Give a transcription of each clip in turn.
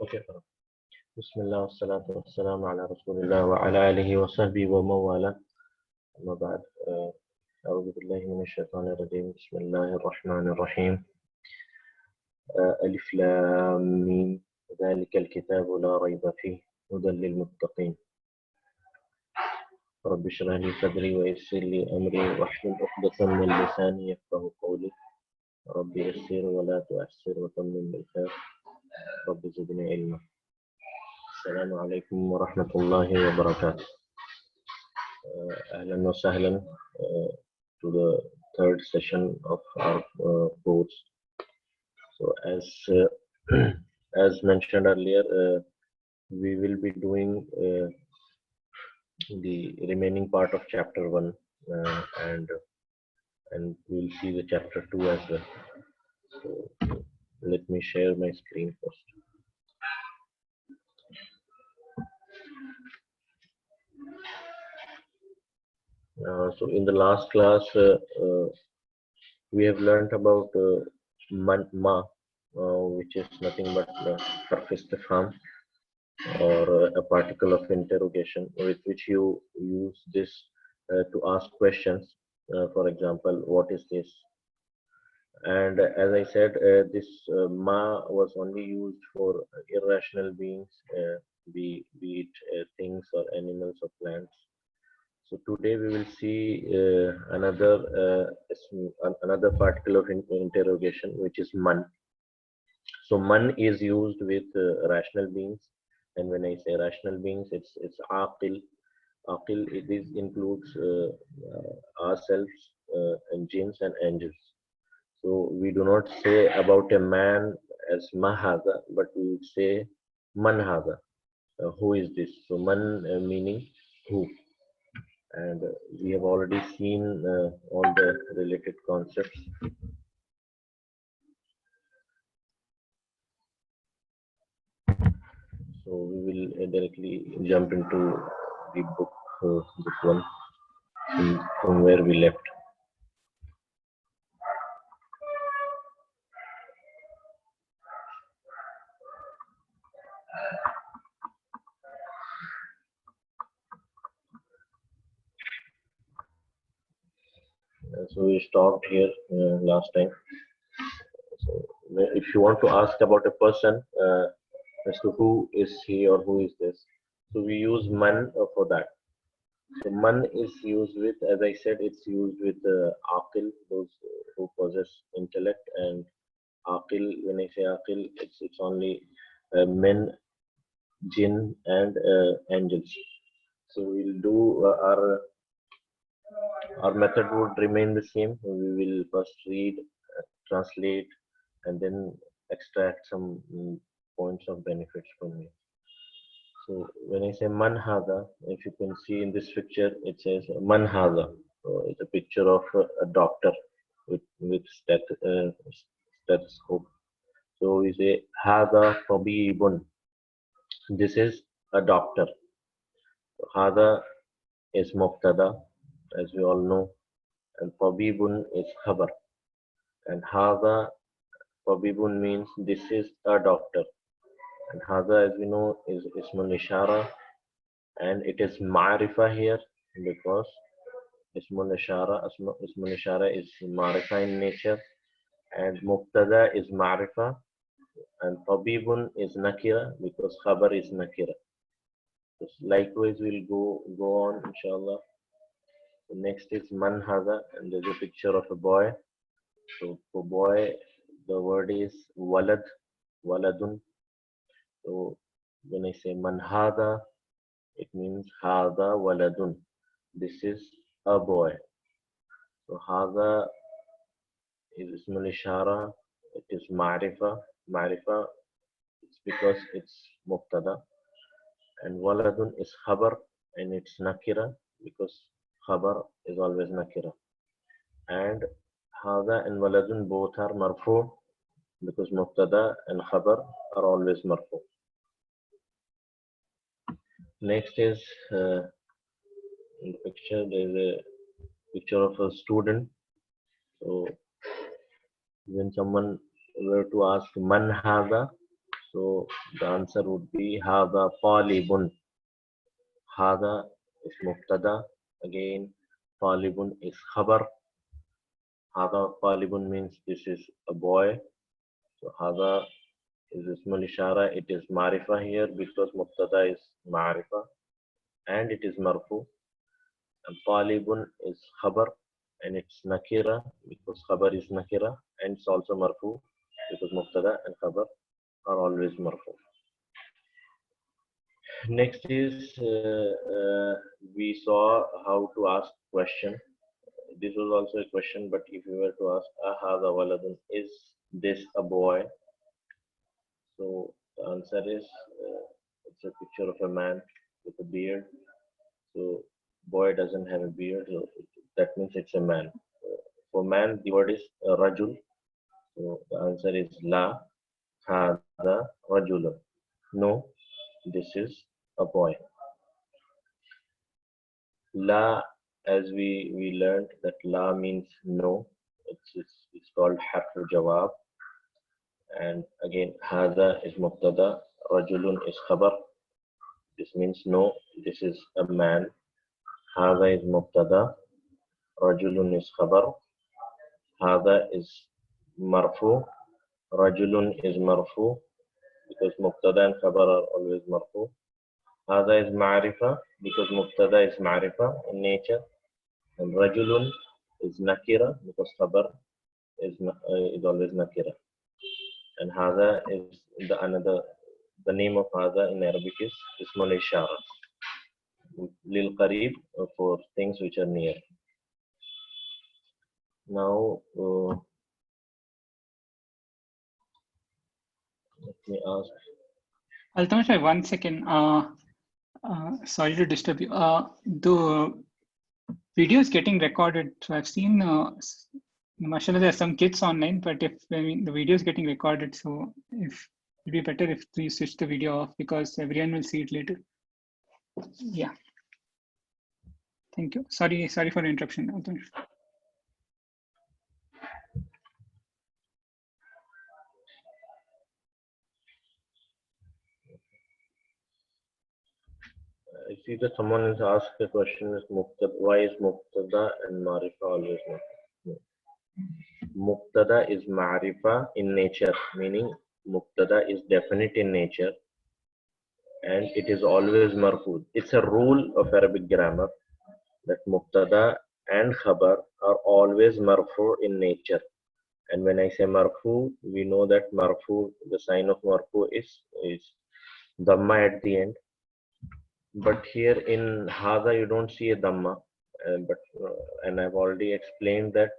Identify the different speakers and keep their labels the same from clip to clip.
Speaker 1: Okay. Bismillah wassalatu wassalamu ala rasulillah wa ala alihi wa sahbihi wa mawala. Amma ba'd. أعوذ بالله من الشيطان الرجيم. بسم الله الرحمن الرحيم. ألف لام ميم. ذلك الكتاب لا ريب فيه هدى للمتقين. رب اشرح لي صدري ويسر لي أمري واحلل عقدة من لساني يفقهوا قولي. رب يسر ولا تعسر وتمم بالخير. رب زدني علما. السلام عليكم ورحمة الله وبركاته. أهلا وسهلا to the third session of our course. So as mentioned earlier, we will be doing the remaining part of chapter 1 and we'll see the chapter 2 as well. So let me share my screen first. So in the last class, we have learned about ma, which is nothing but harf or a particle of interrogation with which you use this to ask questions. For example, what is this? And as I said, this ma was only used for irrational beings, be it things or animals or plants. So today we will see another particle of interrogation, which is man. So man is used with rational beings, and when I say rational beings, it's aqil. Aqil, this includes ourselves and jinns and angels. So we do not say about a man as mahada, but we would say manhada. Who is this? So man meaning who. And we have already seen all the related concepts. So we will directly jump into the book, this one, from where we left. So we stopped here last time. So if you want to ask about a person as to who is he or who is this, so we use man for that. So man is used with, as I said, it's used with aqil, those who possess intellect, and aqil, when I say aqil, it's only men, jinn, and angels. So we'll do our method would remain the same. We will first read, translate, and then extract some points of benefits from it. So when I say manhada, if you can see in this picture, it says manhada. So it's a picture of a doctor with stethoscope. So we say hada tabibun. This is a doctor. So, hada is mubtada, as we all know, and tabibun is khabar. And hada tabibun means this is a doctor. And hada, as we know, is ismun ishara, and it is ma'rifa here because ismun ishara is ma'rifa in nature, and mubtada is ma'rifa, and tabibun is nakira because khabar is nakira. So likewise, we'll go on, inshallah. So next is man hada, and there's a picture of a boy. So for boy, the word is walad, waladun. So when I say man hada, it means hada waladun. This is a boy. So hada is ismul ishara. It is ma'rifa. Ma'rifa, it's because it's mubtada. And waladun is khabar, and it's nakira because khabar is always nakira. And hada and waladun both are marfu because mubtada and khabar are always marfu. Next is in the picture, there's a picture of a student. So when someone were to ask man hada, So the answer would be هذا طالب. هذا is مبتدا. Again, طالب is khabar. هذا طالب means this is a boy. So هذا is اسم الإشارة. It is معرفة here because مبتدا is معرفة and it is مرفوع. And طالب is khabar and it's nakira because khabar is nakira and it's also marfu because mubtada and khabar are always marfu. Next is we saw how to ask question. This was also a question, but if you were to ask ahadha waladun, is this a boy? So the answer is it's a picture of a man with a beard. So boy doesn't have a beard, so that means it's a man. For man, the word is rajul. So the answer is la hada rajulun. No, this is a boy. La, as we learned that la means no. It's called harf jawab. And again, hada is mubtada, rajulun is khabar. This means no, this is a man. Hada is mubtada, rajulun is khabar. Hada is marfu, rajulun is marfu because mubtada and khabar are always marfu. Hada is ma'rifa because mubtada is ma'rifa in nature. And rajulun is nakira because khabar is always nakira. And hada is the name of hada in Arabic is ismul ishara. Lil qarib for things which are near. Now let me ask.
Speaker 2: Altamash, 1 second. Sorry to disturb you. The video is getting recorded. So I've seen, mashallah, there are some kids online, but the video is getting recorded. So if it'd be better if we switch the video off because everyone will see it later. Yeah. Thank you. Sorry for the interruption, Altamash.
Speaker 1: I see that someone has asked the question is Mubtada. Why is Mubtada and Marifa always not? Mubtada is Marifa in nature, meaning Mubtada is definite in nature and it is always marfu. It's a rule of Arabic grammar that Mubtada and Khabar are always marfu in nature. And when I say marfu, we know that marfu, the sign of marfu is dhamma at the end. But here in Hada, you don't see a Dhamma. And I've already explained that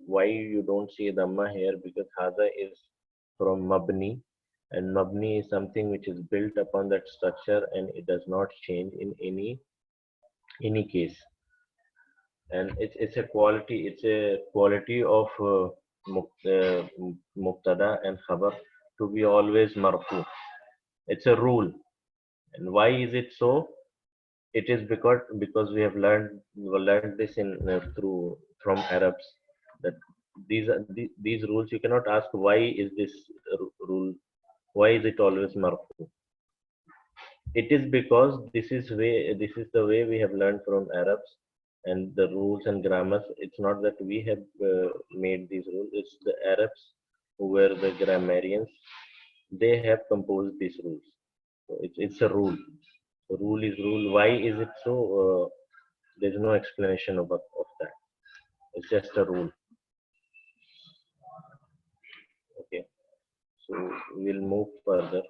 Speaker 1: why you don't see a Dhamma here because Hada is from Mabni, and Mabni is something which is built upon that structure and it does not change in any case. And it's a quality of Mubtada and Khabar to be always marfu. It's a rule. And why is it so? It is because we have learned this in from Arabs that these rules you cannot ask why is this rule, why is it always marfu. It is because this is the way we have learned from Arabs and the rules and grammars. It's not that we have made these rules. It's the Arabs who were the grammarians. They have composed these rules. So it's a rule. The rule is rule. Why is it so? There's no explanation of that. It's just a rule. Okay. So we'll move further.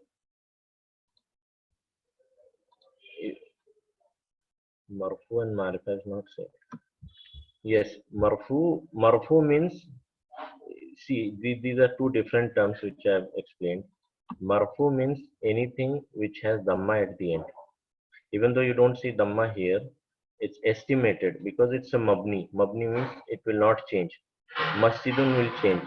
Speaker 1: Marfu and Marifa is not same. Yes, Marfu means, see, these are two different terms which I have explained. Marfu means anything which has Dhamma at the end. Even though you don't see Dhamma here, it's estimated because it's a Mabni. Mabni means it will not change. Masjidun will change.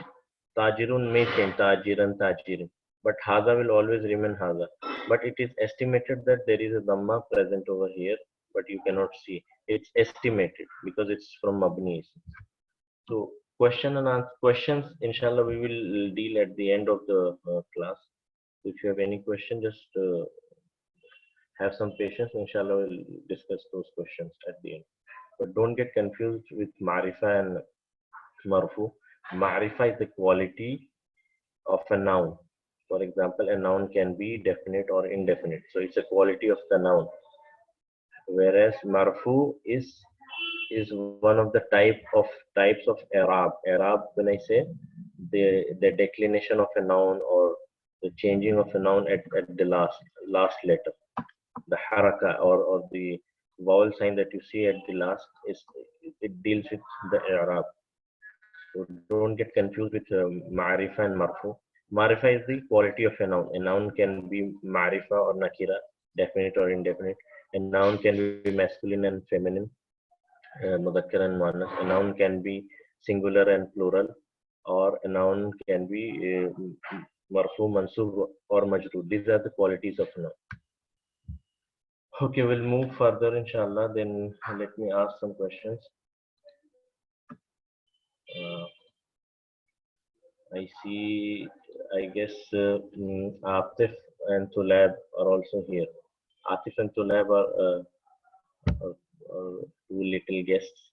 Speaker 1: Tajirun may change. Tajiran, Tajirin. But Haza will always remain Haza. But it is estimated that there is a Dhamma present over here, but you cannot see. It's estimated because it's from Mabni. So question and answer questions, inshallah, we will deal at the end of the class. If you have any question, just have some patience. Inshallah, we'll discuss those questions at the end. But don't get confused with Marifa and Marfu. Marifa is the quality of a noun. For example, a noun can be definite or indefinite. So it's a quality of the noun. Whereas Marfu is one of the types of Arab. Arab, when I say the declination of a noun or the changing of a noun at the last letter, the haraka or the vowel sign that you see at the last is it deals with the Arab. So don't get confused with Ma'rifa and Marfu. Ma'rifa is the quality of a noun. A noun can be Ma'rifa or Nakira, definite or indefinite. A noun can be masculine and feminine, Mudhakkar and Muannas. A noun can be singular and plural, or a noun can be Marfu, Mansub, or Majroor. These are the qualities of a noun. Okay, we'll move further, inshallah. Then let me ask some questions. I see, I guess Atif and Tulab are also here. Atif and Tulab are two little guests.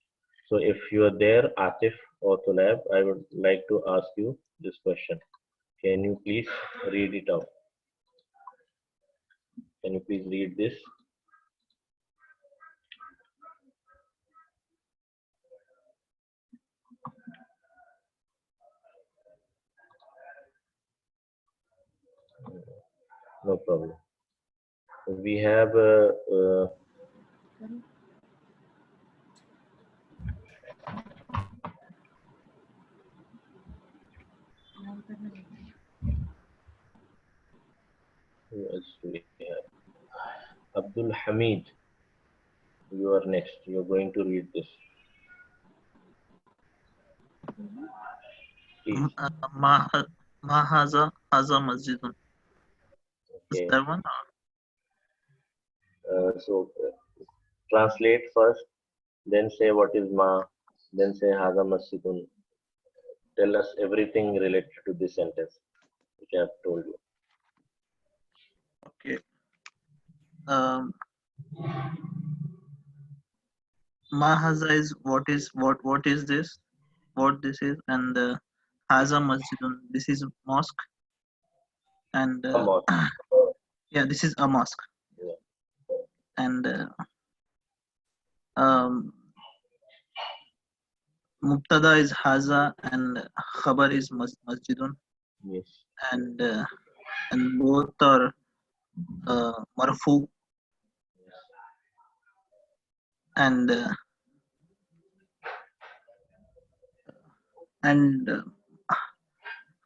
Speaker 1: So if you are there, Atif or Tulab, I would like to ask you this question. Can you please read it out? Can you please read this? No problem. We have who else do we have? Abdul Hamid. You are next. You are going to read this. Please.
Speaker 3: Haza masjidun. Is
Speaker 1: Okay.
Speaker 3: that one?
Speaker 1: So translate first, then say what is ma, then say haza masjidun. Tell us everything related to this sentence which I have told you.
Speaker 3: Okay. Ma haza is what is this? What this is, and haza masjidun. This is mosque, and
Speaker 1: Come on.
Speaker 3: yeah, this is a mosque,
Speaker 1: Yeah.
Speaker 3: and mubtada is haza, and khabar is masjidun,
Speaker 1: Yes.
Speaker 3: and both are marfu, and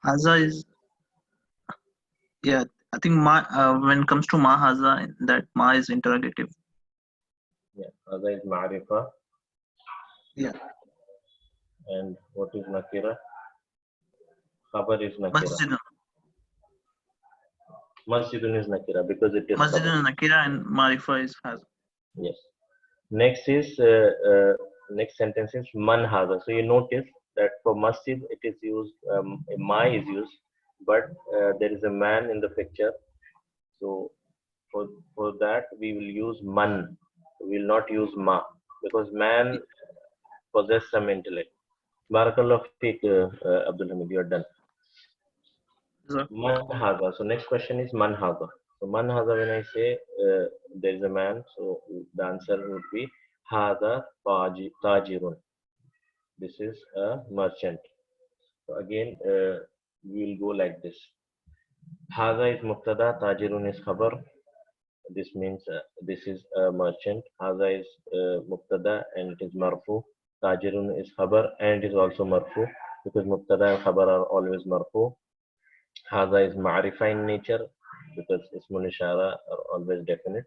Speaker 3: haza is, yeah, I think ma when it comes to ma haza, that ma is interrogative.
Speaker 1: Yeah. Haza is ma'rifa.
Speaker 3: Yeah.
Speaker 1: And what is nakira? Khabar is nakira. Masjidun is nakira because it is
Speaker 3: Masjidun
Speaker 1: khabar.
Speaker 3: is nakira and marifa is haza.
Speaker 1: Yes. Next is next sentence is man haza. So you notice that for masjid it is used ma is used, but there is a man in the picture. So for that we will use man. We will not use ma because man possesses some intellect. Barakallah fiqh, Abdul Hamid, you are done. Man haza. So next question is man haza. So man haza, when I say there is a man, so the answer would be haza tajirun. This is a merchant. So again, we will go like this. Haza is mubtada, tajirun is khabar. This means this is a merchant. Haza is mubtada and it is marfu. Tajirun is khabar and it is also marfu because mubtada and khabar are always marfu. Haza is ma'rifa in nature because ismun ishara are always definite.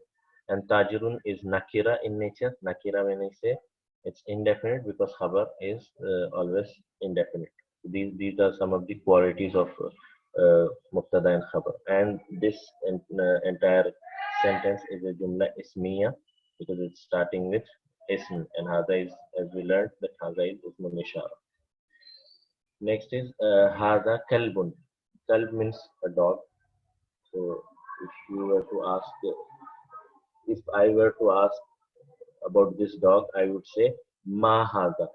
Speaker 1: And tajirun is nakira in nature. Nakira, when I say, it's indefinite because khabar is always indefinite. These are some of the qualities of mubtada and khabar. And this entire sentence is a jumla ismiya because it's starting with ism, and haza is, as we learned, that haza is ismun ishara. Next is haza kalbun. Kalb means a dog. So if you were to ask, if I were to ask about this dog, I would say ma hada.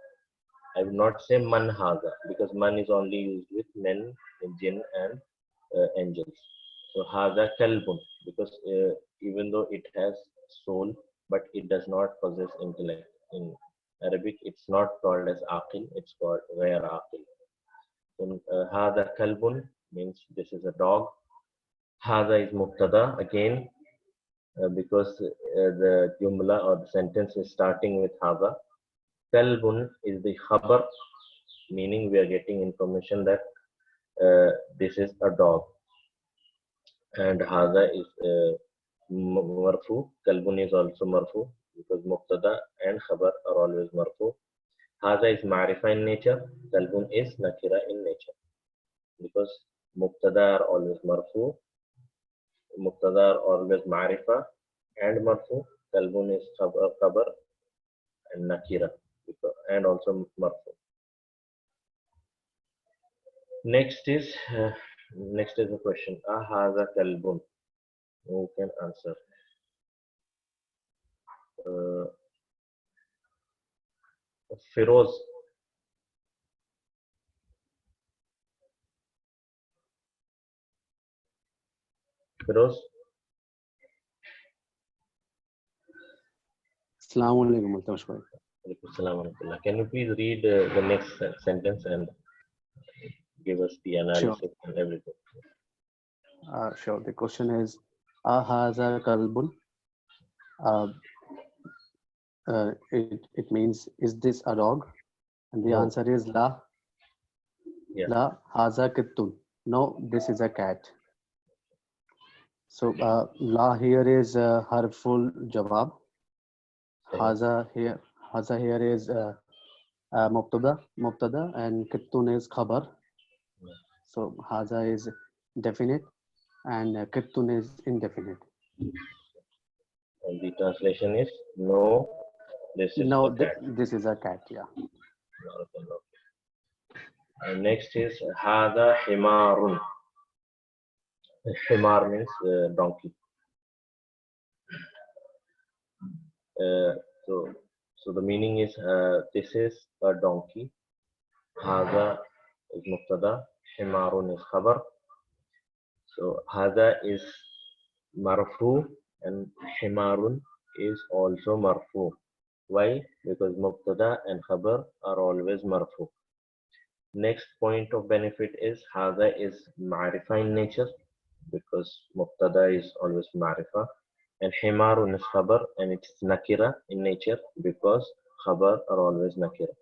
Speaker 1: I would not say man hada because man is only used with men, jinn, and angels. So hada kalbun because even though it has soul, but it does not possess intellect. In Arabic, it's not called as aqil; it's called ghair aqil. So hada kalbun means this is a dog. Hada is mubtada again because the jumla or the sentence is starting with hada. Kalbun is the khabar, meaning we are getting information that this is a dog. And hada is marfu. Kalbun is also marfu because mubtada and khabar are always marfu. Hada is ma'rifa in nature. Kalbun is nakira in nature because mubtada are always marfu. Mubtada are always ma'rifa and marfu. Kalbun is khabar and nakira and also marfu. Next is a question. Ahaza kalbun. Who can answer? Uh, Firoz. Firoz.
Speaker 4: Assalamu alaikum.
Speaker 1: Can you please read the next sentence and give us the analysis and everything?
Speaker 4: Sure. The question is, Ahaza kalbun? It means, is this a dog? And the
Speaker 1: No.
Speaker 4: answer is la.
Speaker 1: Yeah.
Speaker 4: La haza kittun. No, this is a cat. So la here is harful jawab. Haza here is mubtada, and kittun is khabar. So haza is definite and kittun is indefinite.
Speaker 1: And the translation is no, this is
Speaker 4: No,
Speaker 1: a cat.
Speaker 4: this is a cat, yeah.
Speaker 1: Okay. And next is hada himarun. Himar means donkey. So the meaning is this is a donkey. Hada is mubtada, himarun is khabar. So hada is marfu and himarun is also marfu. Why? Because mubtada and khabar are always marfu. Next point of benefit is hada is ma'rifa in nature because mubtada is always ma'rifa and himarun is khabar and it's nakira in nature because khabar are always nakira.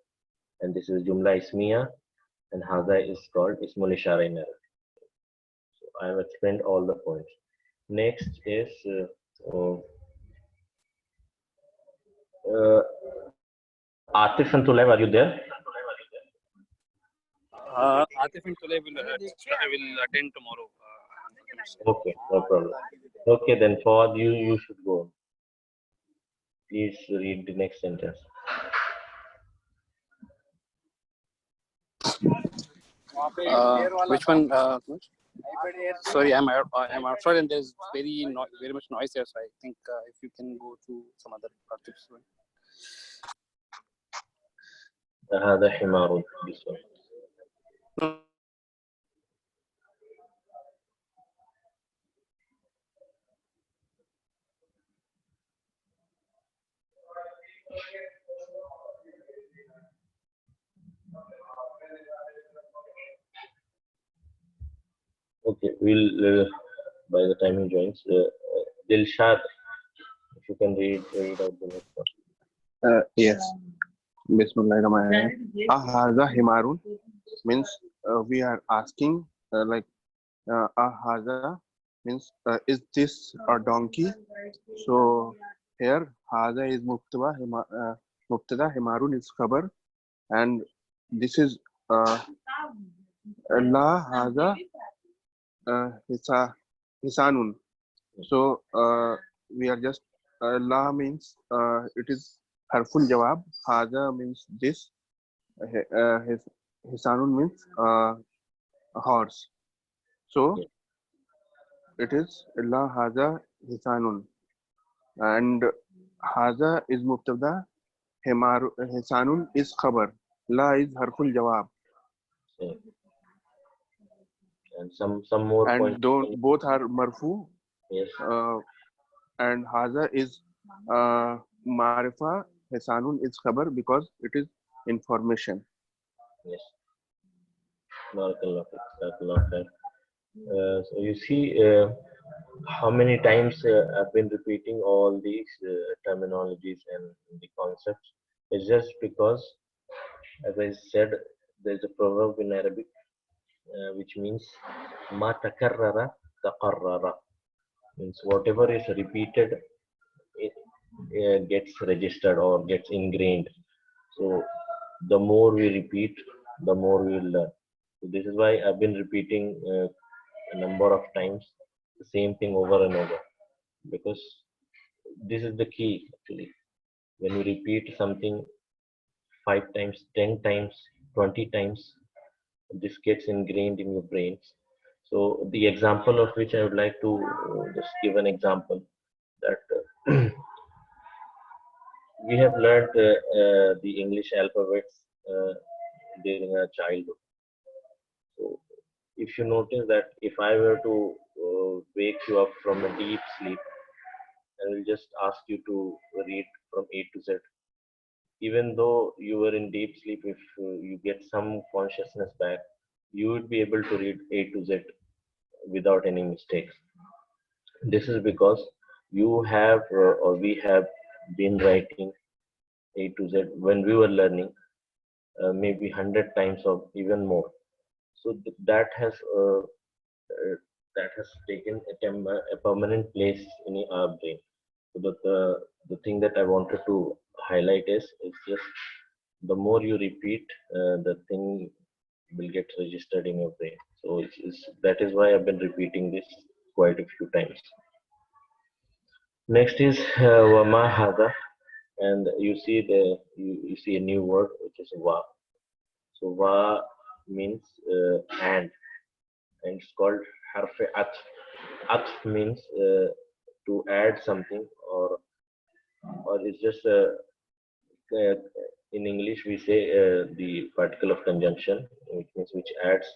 Speaker 1: And this is jumla ismiya and hada is called ismul ishara in Arabic. So I have explained all the points. Next is Atif and Tulev, are you there?
Speaker 5: Atif and Tulay I will attend tomorrow.
Speaker 1: Okay, no problem. Okay, then for you should go. Please read the next sentence.
Speaker 5: Which one? Sorry, I'm outside and there's very much noise here. So I think if you can go to some other tips.
Speaker 1: هذا حمار. This one. Okay, we'll by the time he joins, Dilshad, if you can read out the next one.
Speaker 6: Yes. Bismillahirrahmanirrahim. Ahaza himarun means we are asking ahaza means is this a donkey? So here haza is mubtada, himarun is khabar, and this is la haza hisanun. So we are just la means it is harful jawab. Haza means this. Hisanun means a horse. So it is La Haza Hisanun. And Haza is Mubtada, Hisanun is Khabar. La is Harful Jawab.
Speaker 1: Same. And some more
Speaker 6: And
Speaker 1: points.
Speaker 6: both are Marfu.
Speaker 1: Yes.
Speaker 6: And Haza is Marifa. Hisanun is Khabar because it is information.
Speaker 1: Yes. Barakallah. Barakallah khair. So you see how many times I've been repeating all these terminologies and the concepts. It's just because, as I said, there's a proverb in Arabic which means "ma takarrara taqarrara," means whatever is repeated, it gets registered or gets ingrained. So the more we repeat, the more we will learn. So this is why I've been repeating a number of times the same thing over and over, because this is the key actually. When you repeat something 5 times, 10 times, 20 times, this gets ingrained in your brains. So the example of which I would like to just give an example that we have learned the English alphabets during our childhood. So if you notice that if I were to wake you up from a deep sleep, I will just ask you to read from A to Z. Even though you were in deep sleep, if you get some consciousness back, you would be able to read A to Z without any mistakes. This is because you have or we have been writing A to Z when we were learning, maybe 100 times or even more. So that has taken a permanent place in our brain. So the thing that I wanted to highlight is just the more you repeat, the thing will get registered in your brain. So that is why I've been repeating this quite a few times. Next is wama hada, and you see you see a new word which is wa. So wa means and it's called harfe atf. Atf means to add something, or it's just uh, in English we say the particle of conjunction, which means which adds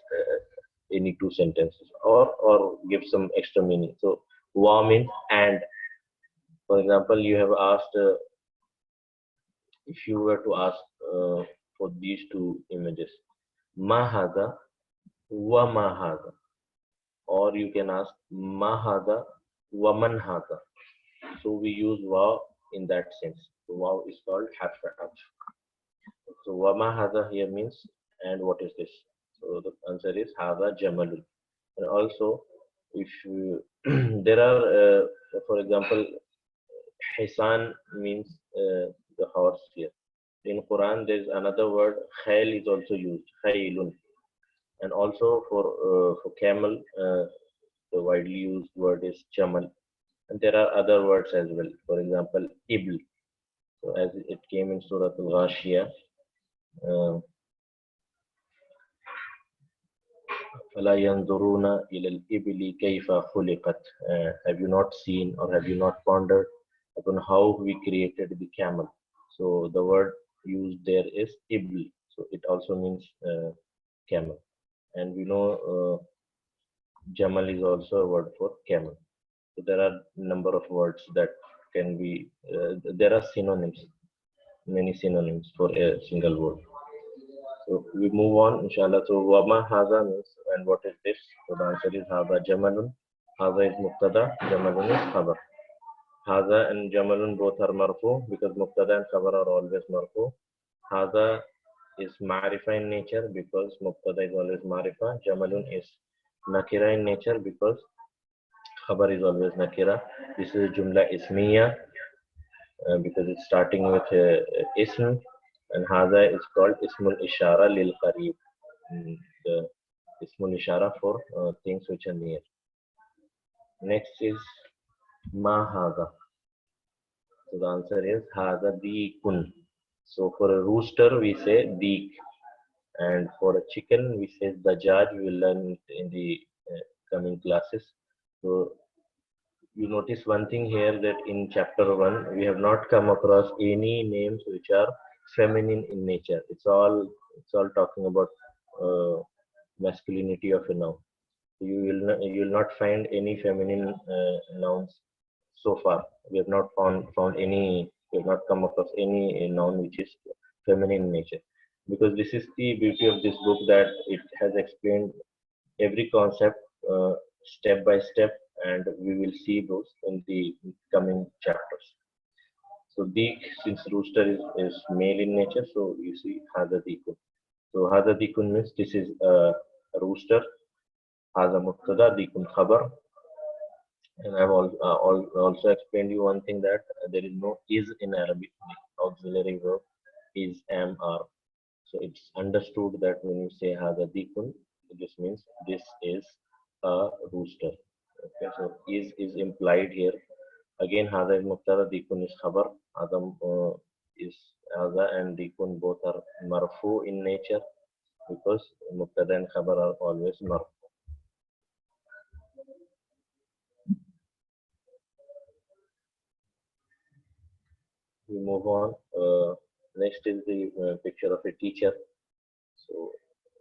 Speaker 1: any two sentences or gives some extra meaning. So wa means and. For example, you have asked if you were to ask for these two images, ma hada wa ma hada, or you can ask ma hada wa man hada. So we use wa in that sense. So wa is called harf atf. So wa ma hada here means and what is this? So the answer is hada jamalun. And also, if you, there are, for example, hisan means the horse here. In Quran, there is another word, khail is also used, khailun. And also for camel, the widely used word is jamal. And there are other words as well. For example, ibl. So as it came in Surah Al-Ghashiyah, فَلَا يَنْظُرُونَ إِلَى الْإِبِلِ كَيْفَ خُلِقَتْ. Have you not seen or have you not pondered upon how we created the camel? So the word used there is ibl. So it also means camel. And we know jamal is also a word for camel. So there are number of words that can be, there are synonyms, many synonyms for a single word. So we move on, inshallah. So wama haza means, and what is this? So the answer is haza jamalun. Haza is mubtada, jamalun is khabar. Haza and jamalun both are marfu because mubtada and khabar are always marfu. Haza is marifa in nature because mubtada is always marifa. Jamalun is nakira in nature because khabar is always nakira. This is jumla ismiya because it's starting with ism, and haza is called ismul ishara lil qarib. The ismul ishara for things which are near. Next is ma haza. So the answer is haza deekun. So for a rooster we say deek, and for a chicken we say dajaj. We will learn in the coming classes. So you notice one thing here, that in chapter 1 we have not come across any names which are feminine in nature. It's all talking about uh, masculinity of a noun. You will not find any feminine nouns so far. We have not found any. We have not come across any noun which is feminine in nature, because this is the beauty of this book, that it has explained every concept step by step, and we will see those in the coming chapters. So Dik, since rooster is male in nature, so you see Hada Dikun. So Hada Dikun means this is a rooster. Hada Mubtada, Dikun Khabar. And I've also explained you one thing, that there is no is in Arabic. The auxiliary verb is, am, are. So it's understood that when you say Hada Dikun, this means this is a rooster. Okay, so is implied here. Again, Hada is Mubtada, Dikun is Khabar. Adam is Hada and Dikun both are marfu in nature, because Mubtada and Khabar are always marfu. We move on. Next is the picture of a teacher. So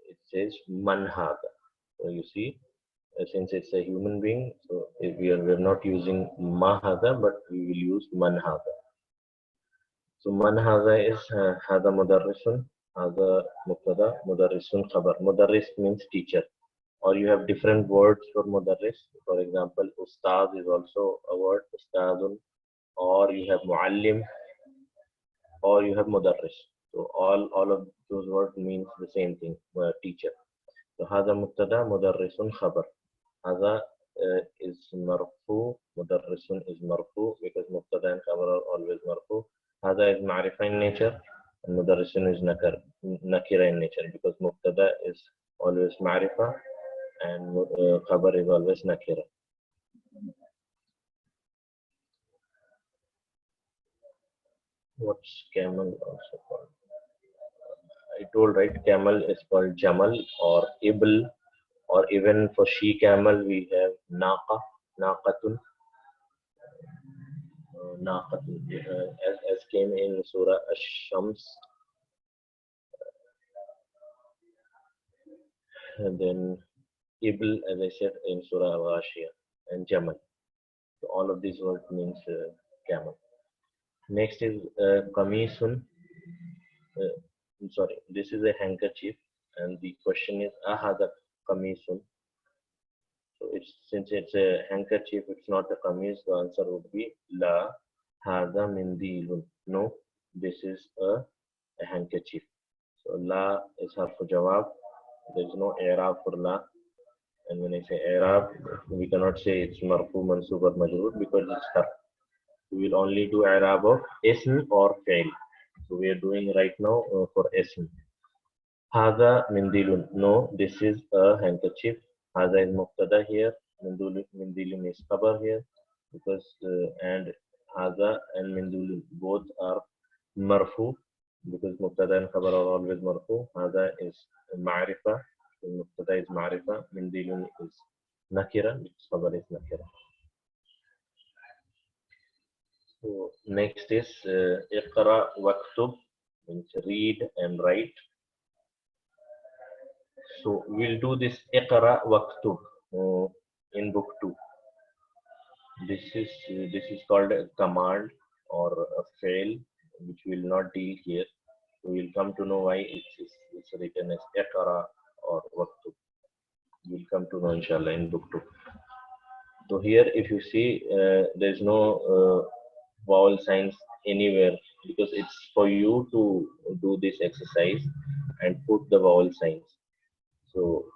Speaker 1: it says Manhada. So you see, since it's a human being, so if we're not using Mahada, but we will use Manhada. So Manhada is Hada Mudarrisun, Hada Mubtada, Mudarrisun Khabar. Mudarris means teacher. Or you have different words for Mudarris. For example, Ustad is also a word, Ustadun. Or you have Muallim, or you have Mudarris. So all of those words means the same thing, teacher. So هذا مبتدا مدرس خبر. هذا is marfu, mudarrisun is marfu, because mubtada and khabar are always marfu. هذا is ma'rifa in nature, and mudarrisun is nakira in nature, because mubtada is always ma'rifa and khabar is always nakira. What's camel also called? I told, right, camel is called jamal or ibl, or even for she camel we have naqa, naqatun, naqatun, as came in Surah Ash-Shams, and then ibl, as I said, in Surah Al-Ghashiyah, and jamal. So all of these words means camel. Next is qamisun. I'm sorry, this is a handkerchief, and the question is ahada qamisun. So since it's a handkerchief, it's not a qamis. The answer would be la hada mindilun. No, this is a handkerchief. So la is harfu jawab. There is no i'rab for la. And when I say i'rab, we cannot say it's marfu, mansub, or majroor, because it's harf. We will only do i'rab of ism or fi'l. So we are doing right now for ism. Hada mindilun. No, this is a handkerchief. Hada is mubtada here. Mindilun is khabar here, because and Hada and mindilun both are marfu, because mubtada and khabar are always marfu. Hada is ma'rifa. Mubtada is ma'rifa. Mindilun is nakira. Khabar is nakira. So next is iqra waktub, means read and write. So we'll do this iqra waktub in book 2. This is called a command or a fail, which we will not deal here. We will come to know why it's written as iqra or waktub. We'll come to know inshallah in book 2. So here, if you see, there's no vowel signs anywhere, because it's for you to do this exercise and put the vowel signs. So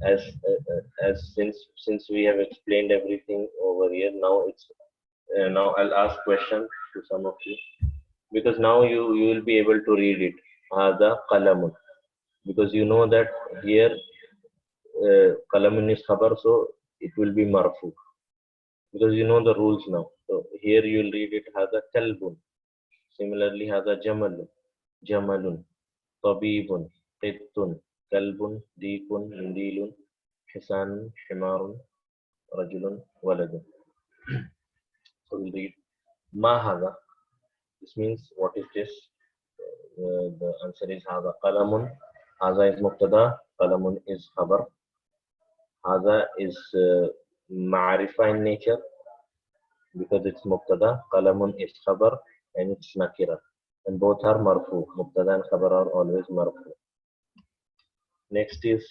Speaker 1: as since we have explained everything over here, now it's now I'll ask question to some of you, because now you will be able to read it. Hada qalamun, because you know that here qalamun is khabar, so it will be marfu, because you know the rules now. So here you will read it hada kalbun. Similarly, hada jamalun, jamalun, tabibun, qittun, kalbun, dikun, mindilun, hisan, himarun, rajulun waladun. So we'll read ma hada. This means what is this? The answer is hada qalamun. Hada is mubtada, qalamun is khabar. Hada is ma'rifa in nature because it's mubtada, qalamun is khabar, and it's nakira. And both are marfu. Mubtada and khabar are always marfu. Next is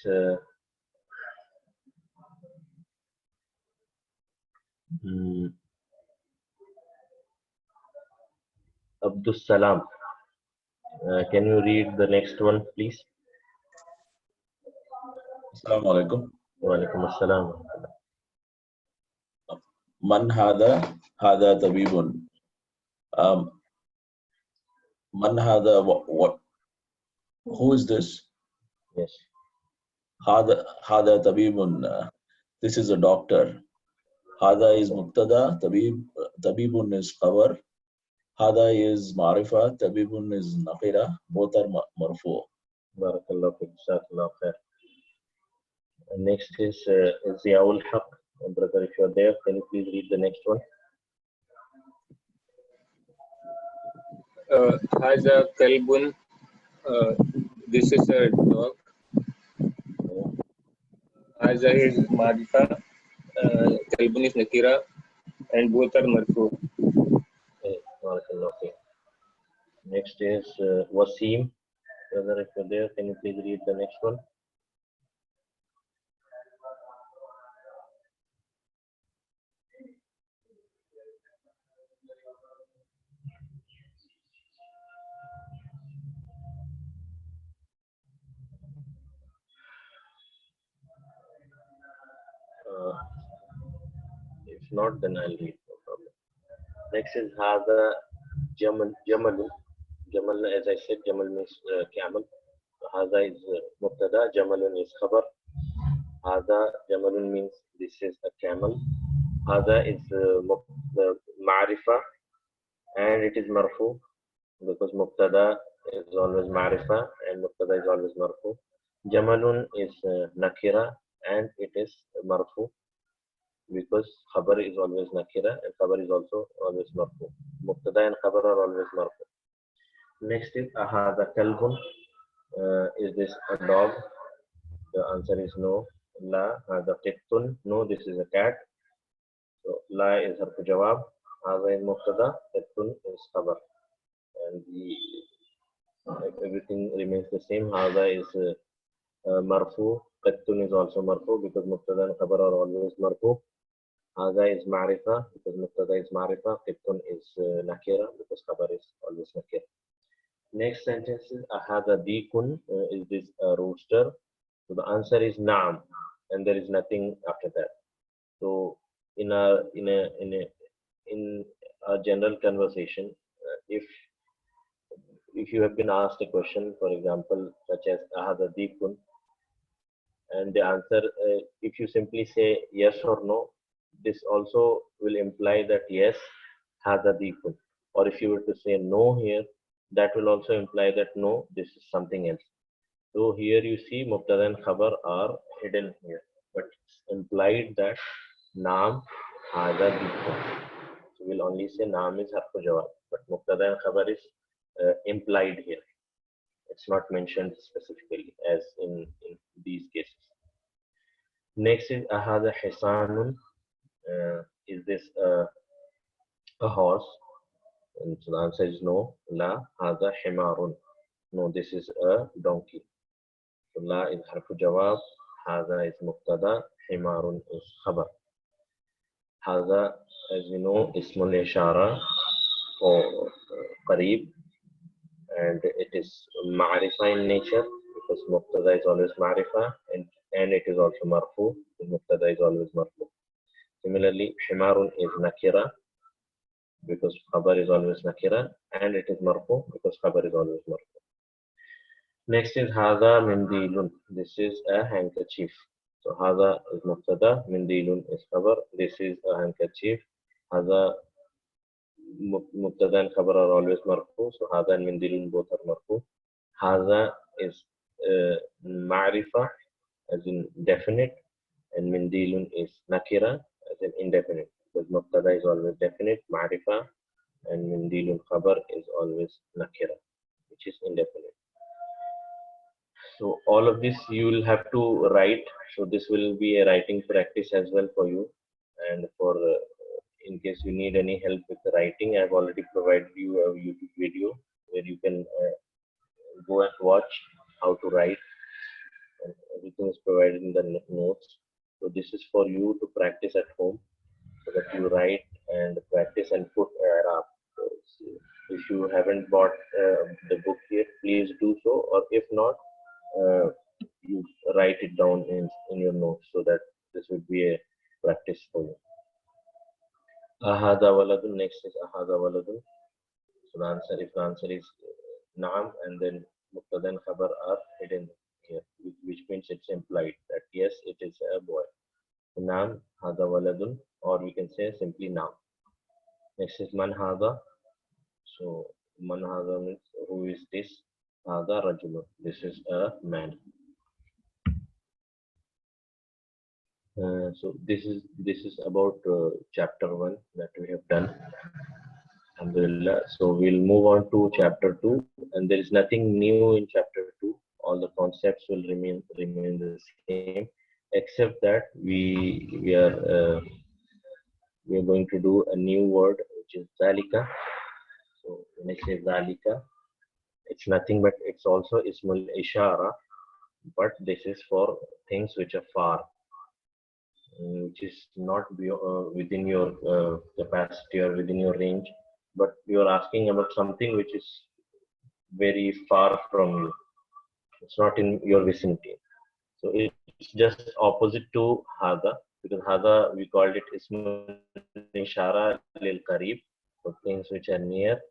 Speaker 1: Abdus Salam. Can you read the next one, please?
Speaker 7: Assalamu alaikum.
Speaker 1: Wa alaikum assalam.
Speaker 7: Man hada tabibun. Man hada, what? Who is this?
Speaker 1: Yes.
Speaker 7: Hada tabibun. This is a doctor. Hada is mubtada, tabibun is khabar. Hada is marifa, tabibun is naqira. Both are marfu.
Speaker 1: Barakallahu fik. Jazakallahu khair. Next is Ziaul Haq. Brother, if you're there, can you please read the next one?
Speaker 8: Haza kalbun. This is a dog. Haza is marifa. Kalbun is nakira, and both are marfu.
Speaker 1: Barakallahu fik. Next is Wasim. Brother, if you're there, can you please read the next one? If not, then I'll read. No problem. Next is Hada Jamalun. Jamal, as I said, Jamal means camel. Hada is mubtada, Jamalun is khabar. Hada Jamalun means this is a camel. Hada is ma'rifa, and it is marfu because mubtada is always ma'rifa and mubtada is always marfu. Jamalun is nakira, and it is marfu because khabar is always nakira and khabar is also always marfu. Mubtada and khabar are always marfu. Next is ahada kalbun. Is this a dog? The answer is no. La hada qittun. No, this is a cat. So la is harfu jawab. Hada is mubtada. Qittun is khabar. And everything remains the same. Hada is marfu. Qittun is also marfu because mubtada and khabar are always marfu. Hada is ma'rifa because mubtada is ma'rifa. Qittun is nakira because khabar is always nakira. Next sentence is ahada dikun. Is this a rooster? So the answer is naam, and there is nothing after that. So in a general conversation, if you have been asked a question, for example, such as ahada dikun, and the answer, if you simply say yes or no, this also will imply that yes, hada dikun. Or if you were to say no here, that will also imply that no, this is something else. So here you see mubtada and khabar are hidden here, but it's implied that naam hada dikun. So we'll only say naam is harfu jawab, but mubtada and khabar is implied here. It's not mentioned specifically as in these cases. Next is ahada hisanun. Is this a horse? And so the answer is no. La hada himarun. No, this is a donkey. So la is harfu jawab. Hada is mubtada. Himarun is khabar. Hada, as you know, ismul ishara or qareeb, and it is ma'rifa in nature because mubtada is always ma'rifa, and it is also marfu. Mubtada is always marfu. Similarly, himarun is nakira because khabar is always nakira, and it is marfu because khabar is always marfu. Next is hada mindilun. This is a handkerchief. So hada is mubtada, mindilun is khabar. This is a handkerchief. Hada mubtada and khabar are always marfu. So hada and mindilun both are marfu. Hada is ma'rifa, as in definite, and mindilun is nakira, an indefinite, because mubtada is always definite, ma'rifa, and mindilul khabar is always nakira, which is indefinite. So all of this you will have to write. So this will be a writing practice as well for you. And for in case you need any help with the writing, I've already provided you a YouTube video where you can go and watch how to write. And everything is provided in the notes. So this is for you to practice at home, so that you write and practice and put Arab. So if you haven't bought the book yet, please do so. Or if not, you write it down in your notes, so that this would be a practice for you. Ahada waladun. Next is ahada waladun. So the answer, if the answer is naam, and then mubtada and khabar are hidden here, which means it's implied that yes, it is a boy. Naam hada waladun, or we can say simply naam. Next is man hada. So man hada means who is this? Hada rajulun. This is a man. So this is about chapter 1 that we have done. Alhamdulillah. So we'll move on to chapter 2, and there is nothing new in chapter 2. All the concepts will remain the same, except that we are going to do a new word, which is zalika. So when I say zalika, it's nothing but it's also ismul ishara, but this is for things which are far, which is not within your capacity or within your range, but you're asking about something which is very far from you. It's not in your vicinity. So it's just opposite to hada, because hada we called it ismul ishara lil qarib, for things which are near.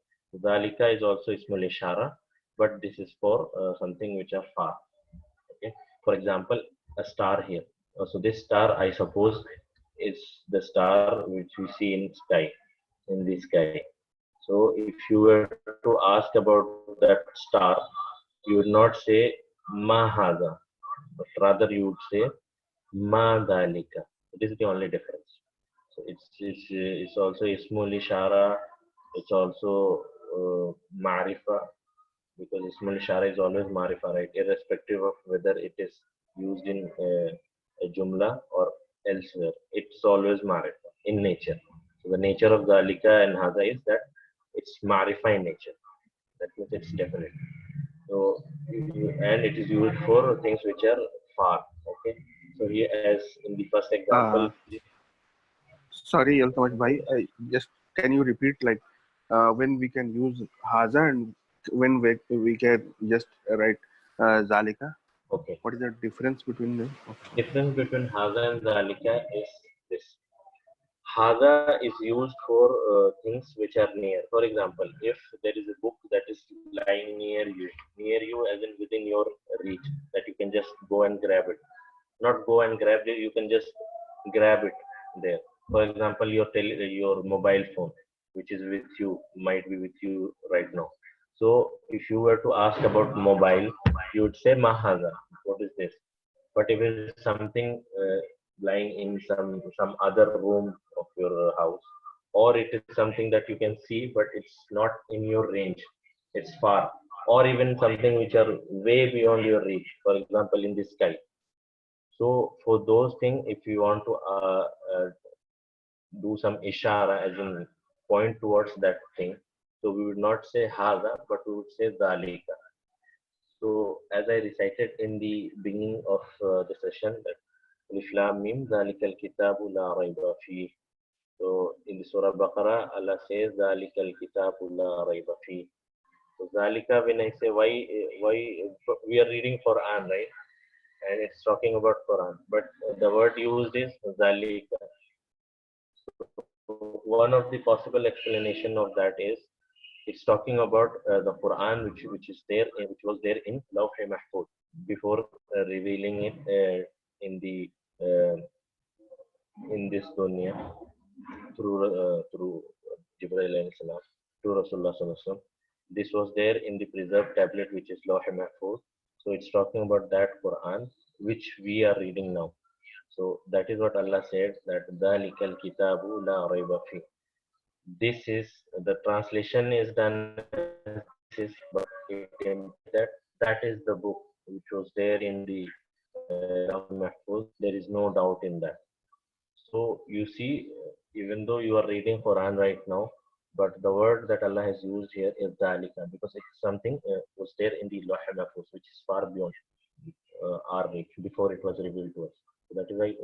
Speaker 1: Zalika is also ismul ishara, but this is for something which are far. Okay. For example, a star here. So this star, I suppose, is the star which we see in the sky. So if you were to ask about that star, you would not say mahada, but rather you would say madalika. It is the only difference. So it's also ismul ishara. It's also marifa, because ismul ishara is always marifa, right? Irrespective of whether it is used in a jumla or elsewhere, it's always marifa in nature. So the nature of zalika and hada is that it's marifa in nature. That means it's definite. So and it is used for things which are far. Okay. So here, as in the first example,
Speaker 6: Sorry, Altamaj bhai, just can you repeat like when we can use haza and when we can just write zalika?
Speaker 1: okay.
Speaker 6: What is the difference between them?
Speaker 1: Difference between haza and zalika is this. Haza is used for things which are near. For example, if there is a book that is lying near you as in within your reach, that you can just go and grab it. Not go and grab it, you can just grab it there. For example, your mobile phone, which is with you, might be with you right now. So if you were to ask about mobile, you would say mahaza. What is this? But if it is something lying in some other room of your house, or it is something that you can see but it's not in your range, it's far, or even something which are way beyond your reach, for example in the sky. So for those things, if you want to do some ishara, as in point towards that thing, so we would not say haza, but we would say dalika. So as I recited in the beginning of the session, that Alif Lam Mim Zalikal Kitabu La Raiba Fi. So in the Surah Baqarah, Allah says Zalikal Kitabu La Raiba Fi. So Zalika, when I say why we are reading Quran, right? And it's talking about Quran, but the word used is Zalika. So one of the possible explanation of that is it's talking about the Quran, which was there in Lawh-e-Mahfuz before revealing it uh, in this dunya through Jibreel alayhi salam to Rasulullah sallallahu alaihi wasallam. This was there in the preserved tablet, which is Lawh-e-Mahfuz. So it's talking about that Quran which we are reading now. So that is what Allah said, that dhalikal kitabu la rayba fi. This is, the translation is done as this is, but it implies that that is the book which was there in the Lawh Mahfuz. There is no doubt in that. So you see, even though you are reading Quran right now, but the word that Allah has used here is dhalika, because it's something was there in the Lawh Mahfuz, which is far beyond our reach before it was revealed to us. So that is why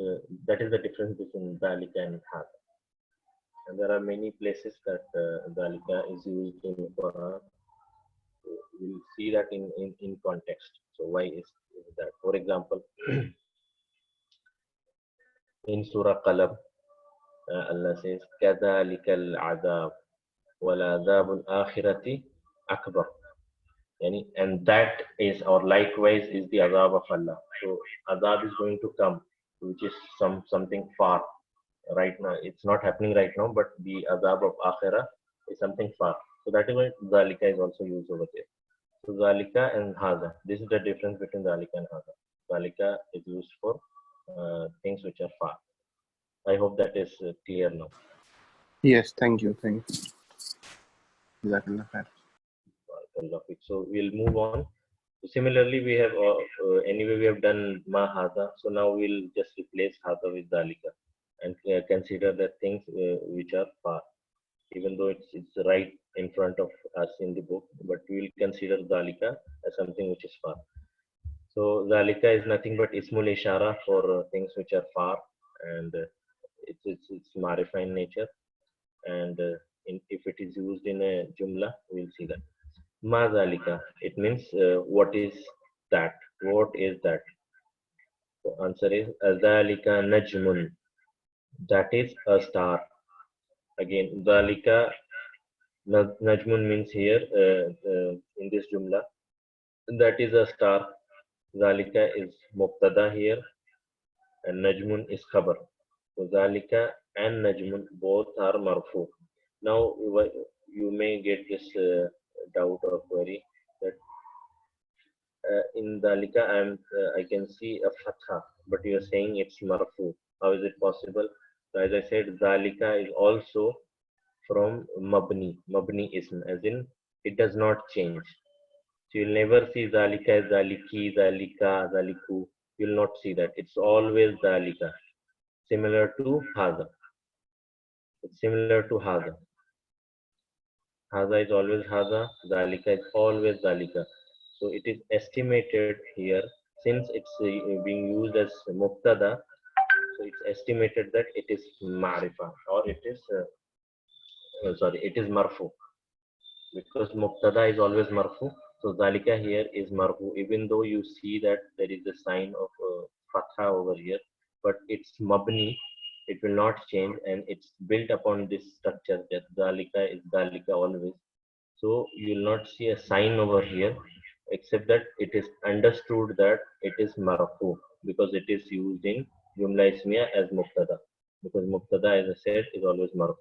Speaker 1: that is the difference between dhalika and hadha. And there are many places that dhalika is used in Quran. So we'll see that in context. So why is that? For example, in Surah Qalam, Allah says, كَذَلِكَ الْعَذَابُ وَالْعَذَابُ الْآخِرَةِ أَكْبَرُ. And that is, or likewise, is the azab of Allah. So azab is going to come, which is something far. Right now, it's not happening right now, but the azab of akhirah is something far. So that is why zalika is also used over there. So zalika and haza, this is the difference between zalika and haza. Zalika is used for things which are far. I hope that is clear now.
Speaker 6: Yes, thank you. Jazakallah khair.
Speaker 1: So we'll move on. Similarly, we have anyway we have done ma haza. So now we'll just replace haza with zalika and consider the things which are far, even though it's right in front of us in the book, but we will consider zalika as something which is far. So zalika is nothing but ismul ishara for things which are far, and it's marifa in nature, and if it is used in a jumla, we'll see that. Ma zalika, it means what is that? What is that? So answer is zalika najmun. That is a star. Again, zalika najmun means here in this jumla, that is a star. Zalika is mubtada here, and najmun is khabar. So zalika and najmun both are marfu. Now you may get this doubt or query that in zalika I can see a fatha, but you are saying it's marfu. How is it possible? So as I said, zalika is also from mabni ism, as in it does not change. So you'll never see zalika, zaliki, zalika, zaliku. You'll not see that. It's always zalika. Similar to haza. It's similar to haza. Haza is always haza. Zalika is always zalika. So it is estimated here, since it's being used as mubtada. So it's estimated that it is ma'rifa, or it is it is marfu, because mubtada is always marfu. So zalika here is marfu, even though you see that there is a sign of fatha over here, but it's mabni. It will not change, and it's built upon this structure that zalika is zalika always. So you will not see a sign over here, except that it is understood that it is marfu, because it is used in jumla ismiya as mubtada, because mubtada, as I said, is always marfu.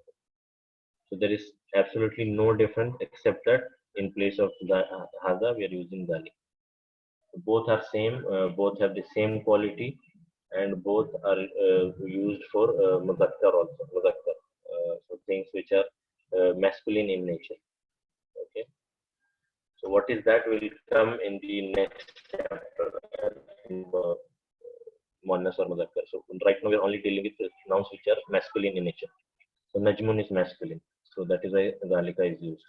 Speaker 1: So there is absolutely no difference, except that in place of the haza we are using dali. Both are same, both have the same quality, and both are used for muzakkar also. Muzakkar, so things which are masculine in nature. Okay. So what is that will come in the next chapter in Muannas or Muzakkar. So right now we are only dealing with nouns which are masculine in nature. So Najmun is masculine. So that is why Zalika is used.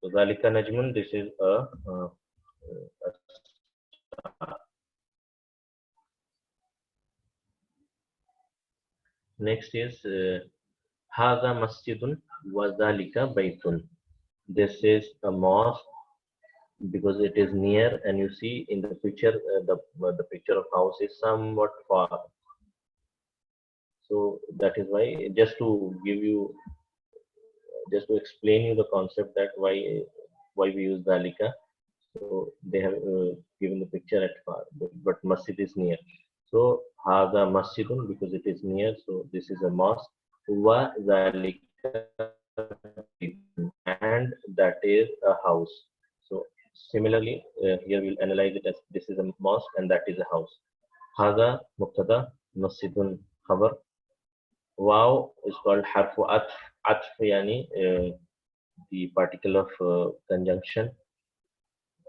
Speaker 1: So Zalika Najmun, this is a next is Haza Masjidun wa Zalika Baitun. This is a mosque because it is near, and you see in the picture the picture of house is somewhat far. So that is why, just to explain you the concept that why we use Dalika. So they have given the picture at far, but masjid is near. So Haza Masjidun, because it is near, so this is a mosque. Wa Zalika, and that is a house. So similarly, here we'll analyze it as this is a mosque and that is a house. Haza Mubtada, masjidun khabar. Wow is called harfu atf. Atf yani the particle of conjunction,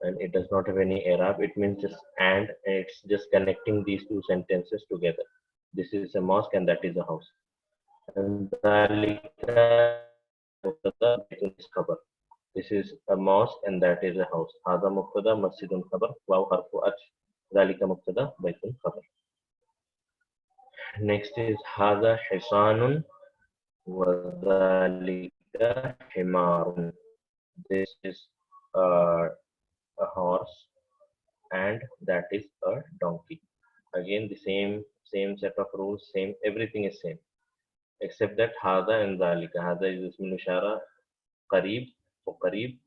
Speaker 1: and it does not have any i'rab. It means just and it's just connecting these two sentences together. This is a mosque and that is a house. And this is a mosque and that is a house. هذا مبتدا مسجد خبر واو حرف عطف ذلك مبتدا بيت خبر. Next is هذا حصان وذلك حمار. This is a horse and that is a donkey. Again the same set of rules, same, everything is same except that هذا and ذلك. هذا is اسم الإشارة قريب for قريب,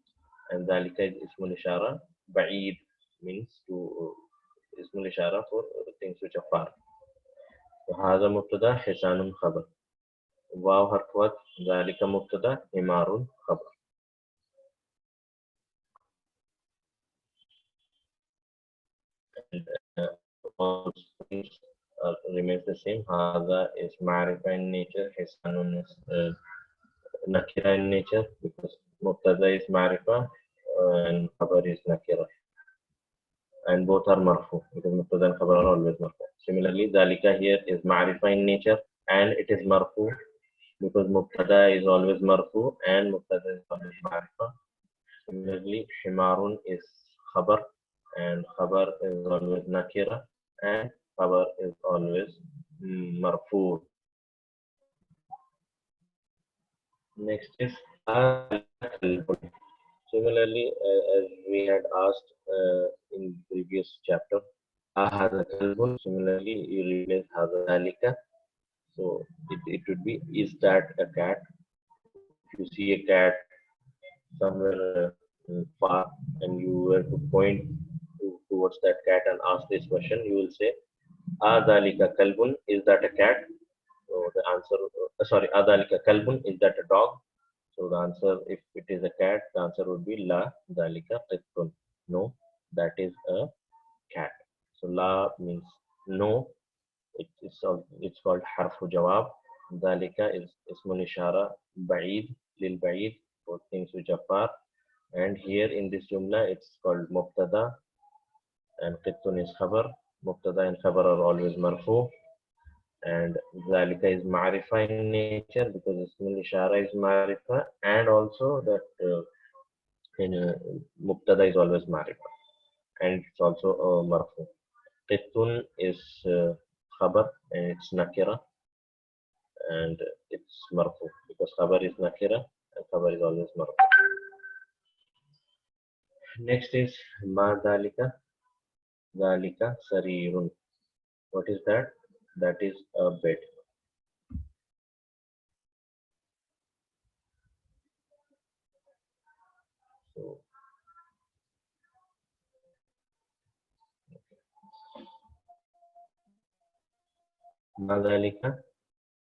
Speaker 1: and ذلك is اسم الإشارة بعيد, means to اسم الإشارة for things which are far. هذا مبتدا حصان خبر واو حرف عطف ذلك مبتدا حمار خبر. All things remains the same. هذا is معرفة in nature, حصان is nakira in nature because mubtada is معرفة and khabar is nakira, and both are marfu because mubtada and khabar are always marfu. Similarly, dalika here is معرفة in nature and it is marfu because mubtada is always marfu and mubtada is always معرفة. Similarly, himarun is khabar and khabar is always nakira and khabar is always marfu. Next is similarly, as we had asked in previous chapter, similarly you replace hadha. So it would be, is that a cat? If you see a cat somewhere far and you were to point towards that cat and ask this question, you will say adalika kalbun, is that a cat? So the answer, sorry, adalika kalbun, is that a dog? So the answer, if it is a cat, the answer would be la dalika qittun. No, that is a cat. So la means no. It's called harfu jawab. Dalika is ismul ishara ba'id lil ba'id, for things which are far. And here in this jumla, it's called mubtada and qittun is khabar. Mubtada and khabar are always marfu. And zalika is ma'rifa in nature because ismul ishara is ma'rifa, and also that in mubtada is always ma'rifa and it's also marfu. Qittun is khabar and it's nakira and it's marfu because khabar is nakira and khabar is always marfu. Next is ma dalika. Dalika sarirun. What is that? That is a bed. So Madalika,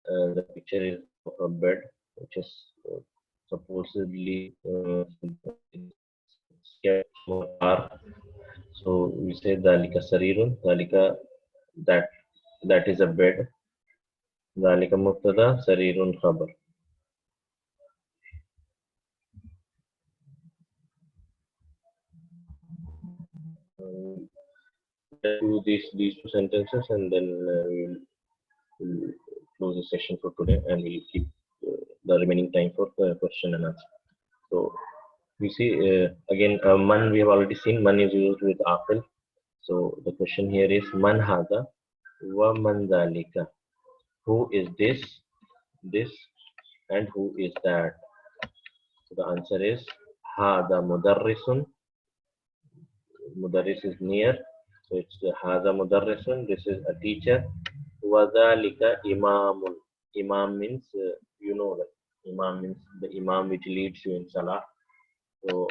Speaker 1: the picture is of a bed which is supposedly kept more far. So we say Dalika Sarirun, Dalika, that is a bed. Dalika Mubtada, Sarirun Khabar. Do these two sentences and then we'll close the session for today, and we'll keep the remaining time for question and answer. So we see again man, we have already seen man is used with aqil. So the question here is man hada wa man dalika. Who is this and who is that? So the answer is hada mudarrisun. Mudarris is near, so it's hada mudarrisun, this is a teacher. Wa dalika imamun. Imam means you know that imam means the imam which leads you in salah. So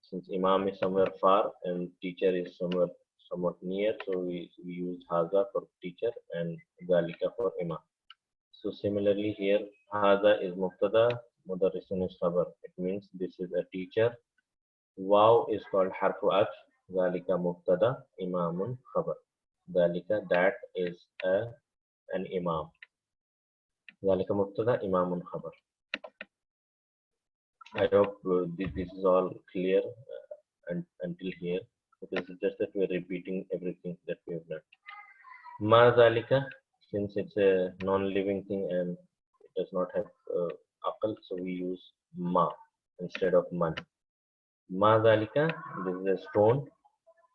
Speaker 1: since imam is somewhere far and teacher is somewhat near, so we use haza for teacher and dalika for imam. So similarly here, haza is mubtada, mudarrisun is khabar. It means this is a teacher. Wow is called harfu atf. Dalika mubtada, imamun khabar. Dalika, that is a an imam. ذلك مبتدا إمام خبر. I hope this is all clear until here, because it's just that we're repeating everything that we have done. Ma ذلك, since it's a non-living thing and it does not have aql, so we use ma instead of man. Ma ذلك, this is a stone.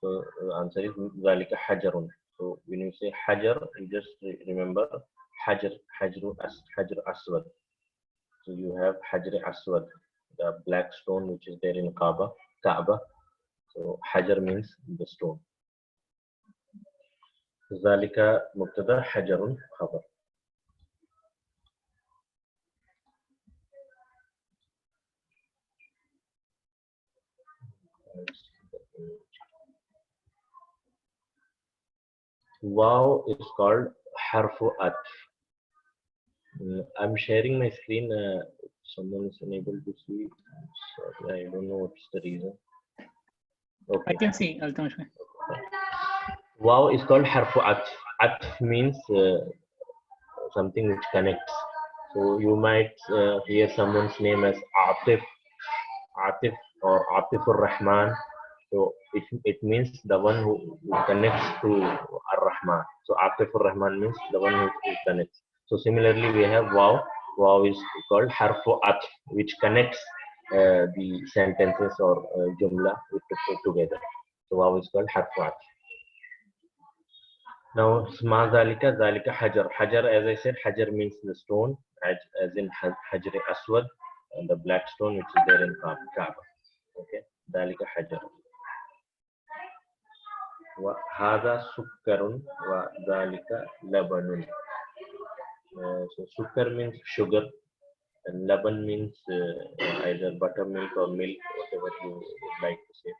Speaker 1: So the answer is ذلك حجر. So when you say hajar, you just remember hajar, hajar aswad. So you have hajar aswad, the black stone which is there in Kaaba. So hajar means the stone. ذلك مبتدا حجر خبر. Wow is called harfu atf. I'm sharing my screen. Someone is unable to see. Sorry, I don't know what's the reason. Okay.
Speaker 2: I can see, Altamash.
Speaker 1: Wow is called harfu atf. Atf means something which connects. So you might hear someone's name as Atif or Atifur Rahman. So it means the one who connects to Ar-Rahman. So Atifur Rahman means the one who connects. So similarly, we have wow. Wow is called harfu atf, which connects the sentences or jumla together. So wow is called harfu atf. Now, ma zalika hajar. Hajar, as I said, hajar means the stone, as in hajar aswad, and the black stone which is there in Kaaba. Okay, zalika hajar. Wa hada sukkarun wa zalika labanun. So sukkar means sugar, and laban means either buttermilk or milk, whatever you would like to say.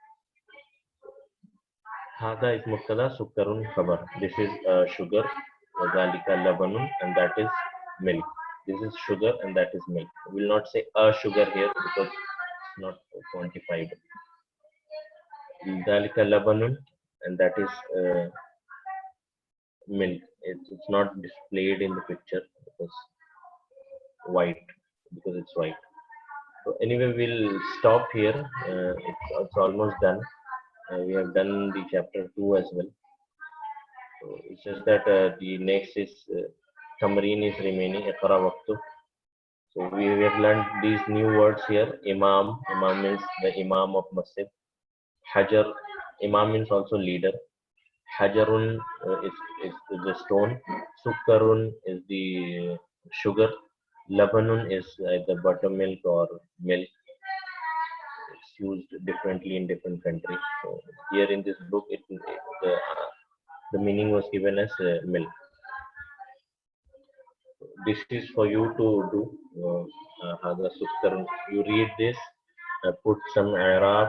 Speaker 1: Hada is mubtada, sukkarun khabar. This is sugar, zalika labanun, and that is milk. This is sugar and that is milk. We will not say a sugar here because it's not quantified. Zalika labanun, and that is milk. It's not displayed in the picture because it's white. So anyway, we'll stop here. It's almost done. We have done the chapter 2 as well. So it's just that the next is Tamreen is remaining. Iqra waqtu. So we have learned these new words here. Imam means the Imam of Masjid. Hajar, Imam means also leader. Hajarun is the stone. Sukkarun is the sugar. Labanun is the buttermilk or milk. It's used differently in different countries. So here in this book, the meaning was given as milk. This is for you to do. You read this, put some Arab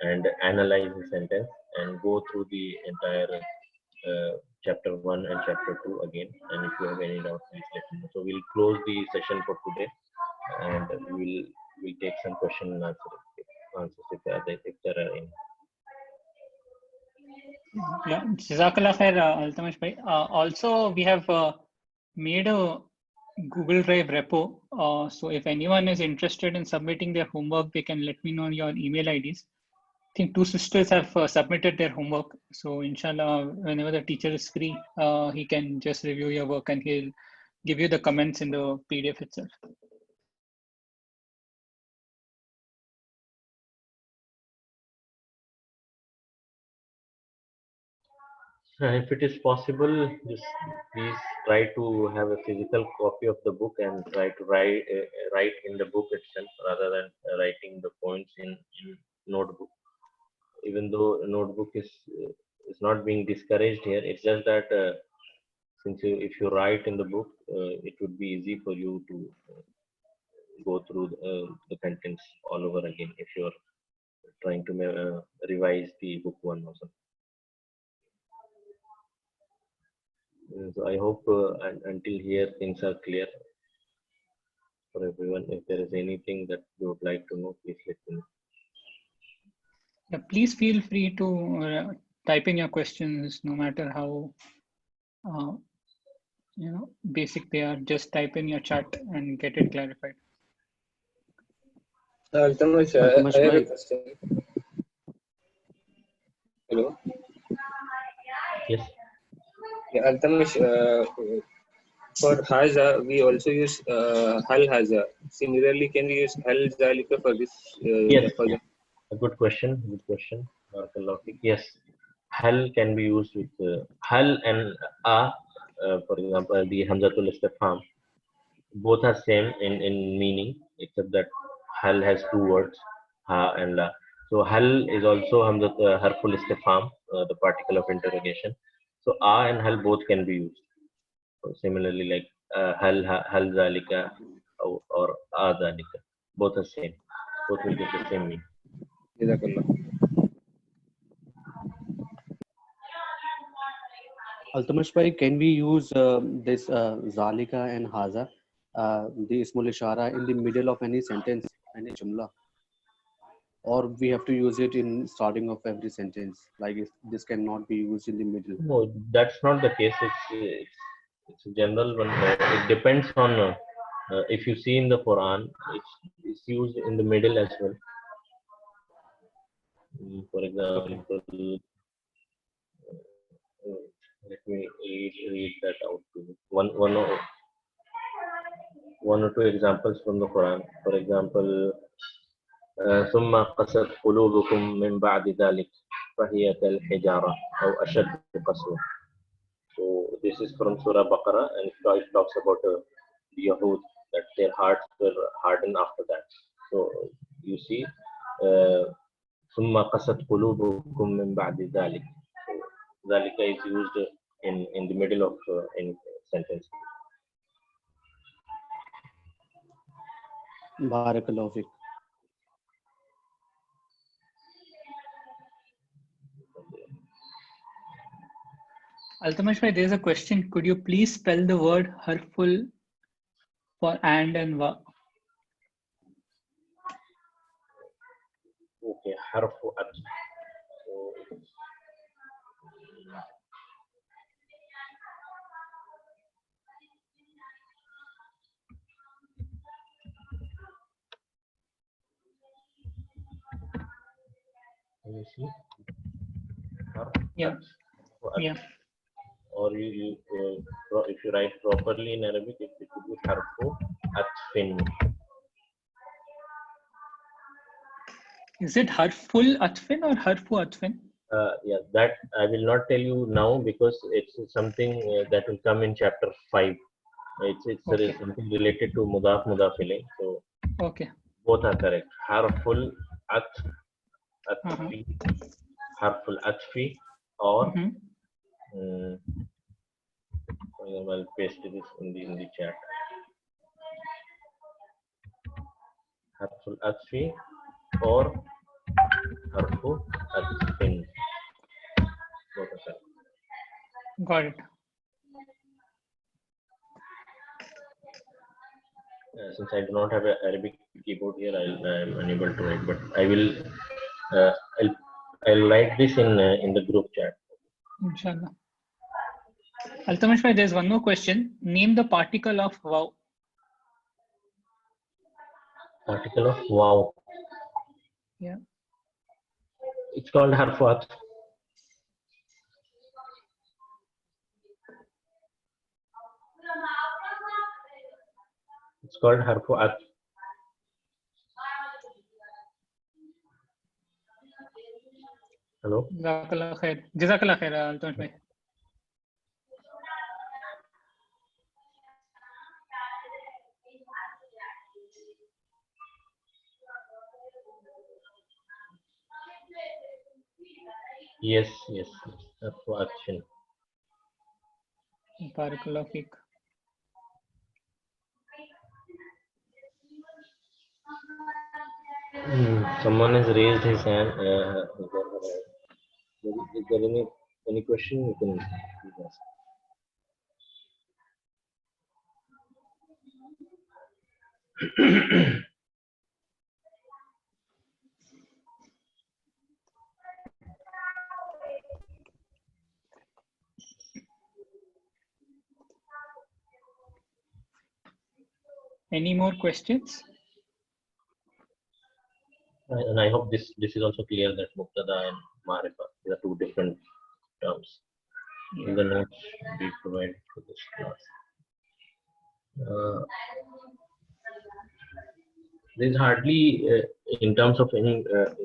Speaker 1: and analyze the sentence and go through the entire chapter 1 and chapter 2 again. And if you have any doubts, please let me know. So we'll close the session for today, and we'll take some question and answers if there are any.
Speaker 2: Yeah, Jazakallah khair, Altamash bhai. Also, we have made a Google Drive repo. So if anyone is interested in submitting their homework, they can let me know your email IDs. I think 2 sisters have submitted their homework. So inshallah, whenever the teacher is free, he can just review your work and he'll give you the comments in the PDF itself.
Speaker 1: If it is possible, just please try to have a physical copy of the book and try to write in the book itself rather than writing the points in notebook. Even though notebook is not being discouraged here, it's just that if you write in the book, it would be easy for you to go through the contents all over again if you're trying to revise the book one or something. So I hope until here things are clear for everyone. If there is anything that you would like to know, please let me know.
Speaker 2: Yeah, please feel free to type in your questions, no matter how basic they are. Just type in your chat and get it clarified.
Speaker 8: Altamash,
Speaker 4: Altamash
Speaker 8: I have a
Speaker 4: bhai.
Speaker 8: question. Hello.
Speaker 1: Yes.
Speaker 8: Yeah, Altamash, for Haza, we also use Hal Haza. Similarly, can we use Hal Zalika for this?
Speaker 1: Yes.
Speaker 8: For
Speaker 1: Yes. A good question. Good question. Barakallahu feek. Yes. Hal can be used with hal and a. For example, the hamzatul istifham. Both are same in meaning, except that hal has two words, ha and la. So hal is also hamzat harful istifham, the particle of interrogation. So a and hal both can be used. So similarly, like hal zalika or a zalika, both are same. Both will get the same meaning.
Speaker 8: Jazakallah.
Speaker 4: Altamash bhai, can we use this Zalika and Haza, the Ismul Ishara in the middle of any sentence, any jumla? Or we have to use it in starting of every sentence? Like this cannot be used in the middle.
Speaker 1: No, that's not the case. It's a general one. It depends on if you see in the Quran, it's used in the middle as well. For example, let me read that out to you. One or two examples from the Quran. For example, ثم قست قلوبكم من بعد ذلك فهي كالحجارة أو أشد قسوة. So this is from Surah Baqarah, and it talks about the Yahud, that their hearts were hardened after that. So you see, ثم قست قلوبكم من بعد ذلك. So ذلك is used in the middle of any sentence.
Speaker 4: Barakallahu fik.
Speaker 2: Altamash bhai, there's a question. Could you please spell the word harful for and wa?
Speaker 1: Okay, harfu at. So can you see?
Speaker 2: Yeah. Yeah.
Speaker 1: Or if you write properly in Arabic, it could be harfu atfin.
Speaker 2: Is it harful atfin or harfu atfin?
Speaker 1: Yeah, that I will not tell you now because it's something that will come in chapter 5. It's
Speaker 2: Okay.
Speaker 1: something related to mudaf mudafile. So
Speaker 2: Okay.
Speaker 1: both are correct. Harful atfi, harful atfi, or I'll paste this in the chat. Harful atfi or harfu atfin. Both are correct.
Speaker 2: Got it.
Speaker 1: Since I do not have an Arabic keyboard here, I'm unable to write. But I will. I'll write this in the group chat.
Speaker 2: Inshallah. Altamash bhai, there's one more question. Name the particle of wow.
Speaker 1: Particle of wow.
Speaker 2: Yeah.
Speaker 1: It's called harfat. It's called harfuat. Hello.
Speaker 2: Jazakallah khair. Jazakallah khair, Altamash bhai.
Speaker 1: Yes. Harfuaction.
Speaker 2: Barakallah feek.
Speaker 1: Someone has raised his hand. Is there any question you can ask?
Speaker 2: Any more questions?
Speaker 1: And I hope this is also clear that Mubtada and Marifa are two different terms. In the notes we provide for this class. There's hardly in terms of any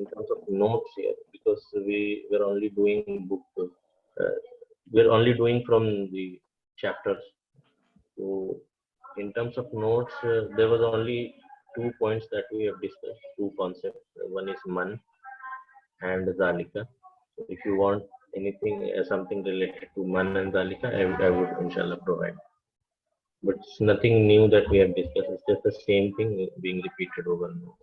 Speaker 1: in terms of notes here, because we're only doing book. We're only doing from the chapters. So in terms of notes, there was only 2 points that we have discussed, 2 concepts. One is man and zalika. So if you want anything, something related to man and zalika, I would inshallah provide. But it's nothing new that we have discussed. It's just the same thing being repeated over and over.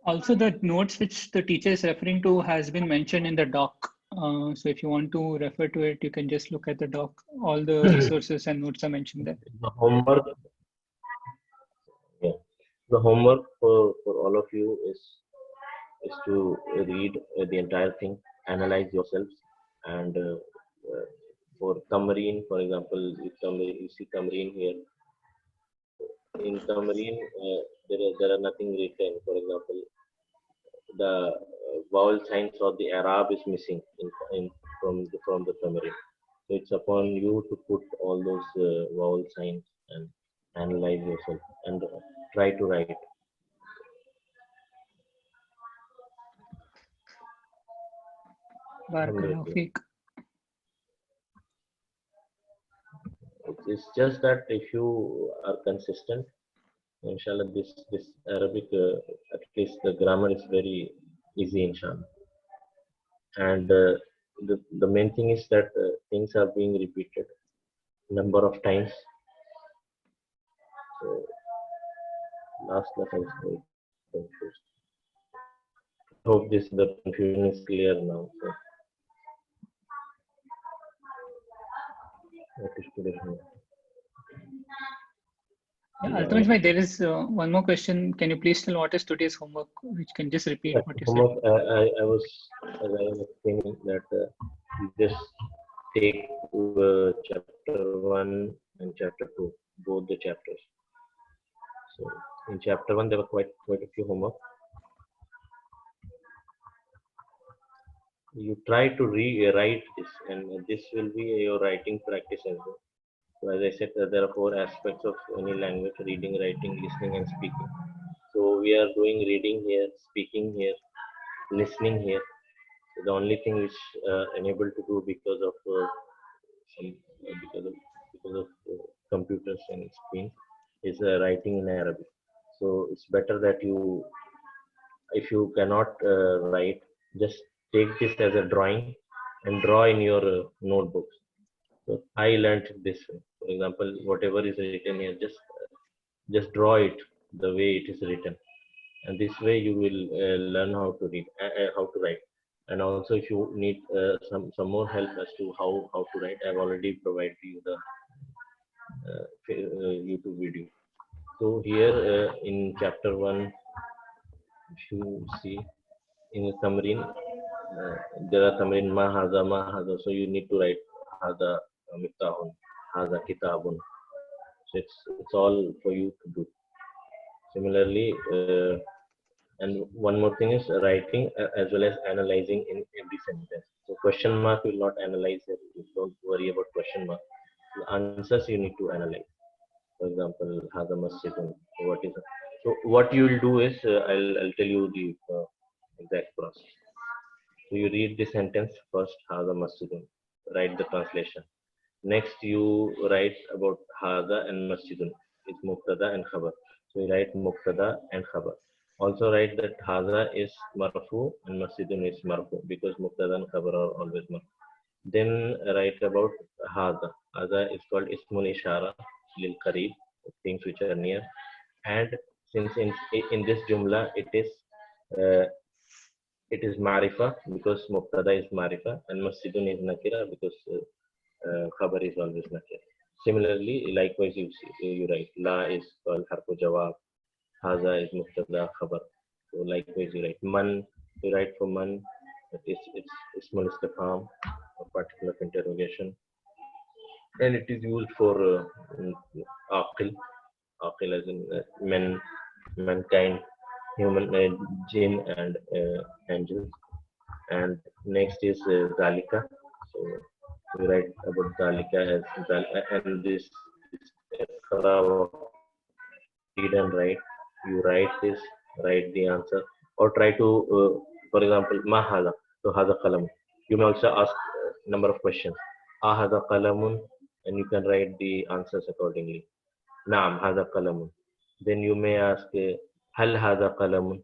Speaker 2: Also, the notes which the teacher is referring to has been mentioned in the doc. So if you want to refer to it, you can just look at the doc. All the resources and notes are mentioned there.
Speaker 1: The homework, yeah, the homework for all of you is to read the entire thing, analyze yourselves, and for Tamreen, for example, you see Tamreen here. In Tamreen, there are nothing written. For example, the vowel signs of the Arab is missing from the Tamreen. So it's upon you to put all those vowel signs and analyze yourself and try to write.
Speaker 2: Barakallahu feek.
Speaker 1: It's just that if you are consistent, inshallah, this Arabic, at least the grammar is very easy, inshallah. And the main thing is that things are being repeated number of times. So last class I was very confused. I hope the confusion is clear now. So what is today's homework?
Speaker 2: Altamash bhai, there is one more question. Can you please tell what is today's homework? Which can just repeat what you
Speaker 1: Homework,
Speaker 2: said.
Speaker 1: I was explaining that you just take chapter 1 and chapter 2, both the chapters. So in chapter 1 there were quite a few homework. You try to rewrite this, and this will be your writing practice as well. So as I said, there are 4 aspects of any language: reading, writing, listening, and speaking. So we are doing reading here, speaking here, listening here. So the only thing which unable to do because of computers and screens is writing in Arabic. So it's better that you, if you cannot write, just take this as a drawing and draw in your notebooks. So I learned this way. For example, whatever is written here, just draw it the way it is written, and this way you will learn how to read, how to write. And also, if you need some more help as to how to write, I've already provided you the YouTube video. So here in chapter 1, if you see in Tamrin, there are Tamrin ma haza. So you need to write haza miftahun, haza kitabun. So it's all for you to do. Similarly, and one more thing is writing as well as analyzing in every sentence. So question mark will not analyze it. Don't worry about question mark. The answers you need to analyze. For example, haza masjidun. What is it? So what you will do is I'll tell you the exact process. So you read the sentence first, haza masjidun. Write the translation. Next, you write about haza and masjidun. It's mubtada and khabar. So you write mubtada and khabar. Also write that haza is marfu and masjidun is marfu, because mubtada and khabar are always marfu. Then write about haza. Haza is called ismul ishara lil qarib, things which are near. And since in this jumla it is marifa, because mubtada is marifa and masjidun is nakira, because khabar is always nakira. Similarly, likewise you write la is called harfu jawab, haza is mubtada khabar. So likewise you write man. You write for man, it's ismul istifham, a particle of interrogation. and it is used for aqil. Aqil as in mankind, human, jinn, and angels. And next is Dalika. So we write about Dalika as and this Iqra, read and write. You write this, write the answer, or try to, for example, ma hada. So hada qalam. You may also ask number of questions. Hada qalamun, and you can write the answers accordingly. Naam hada qalamun. Then you may ask hal hada qalamun,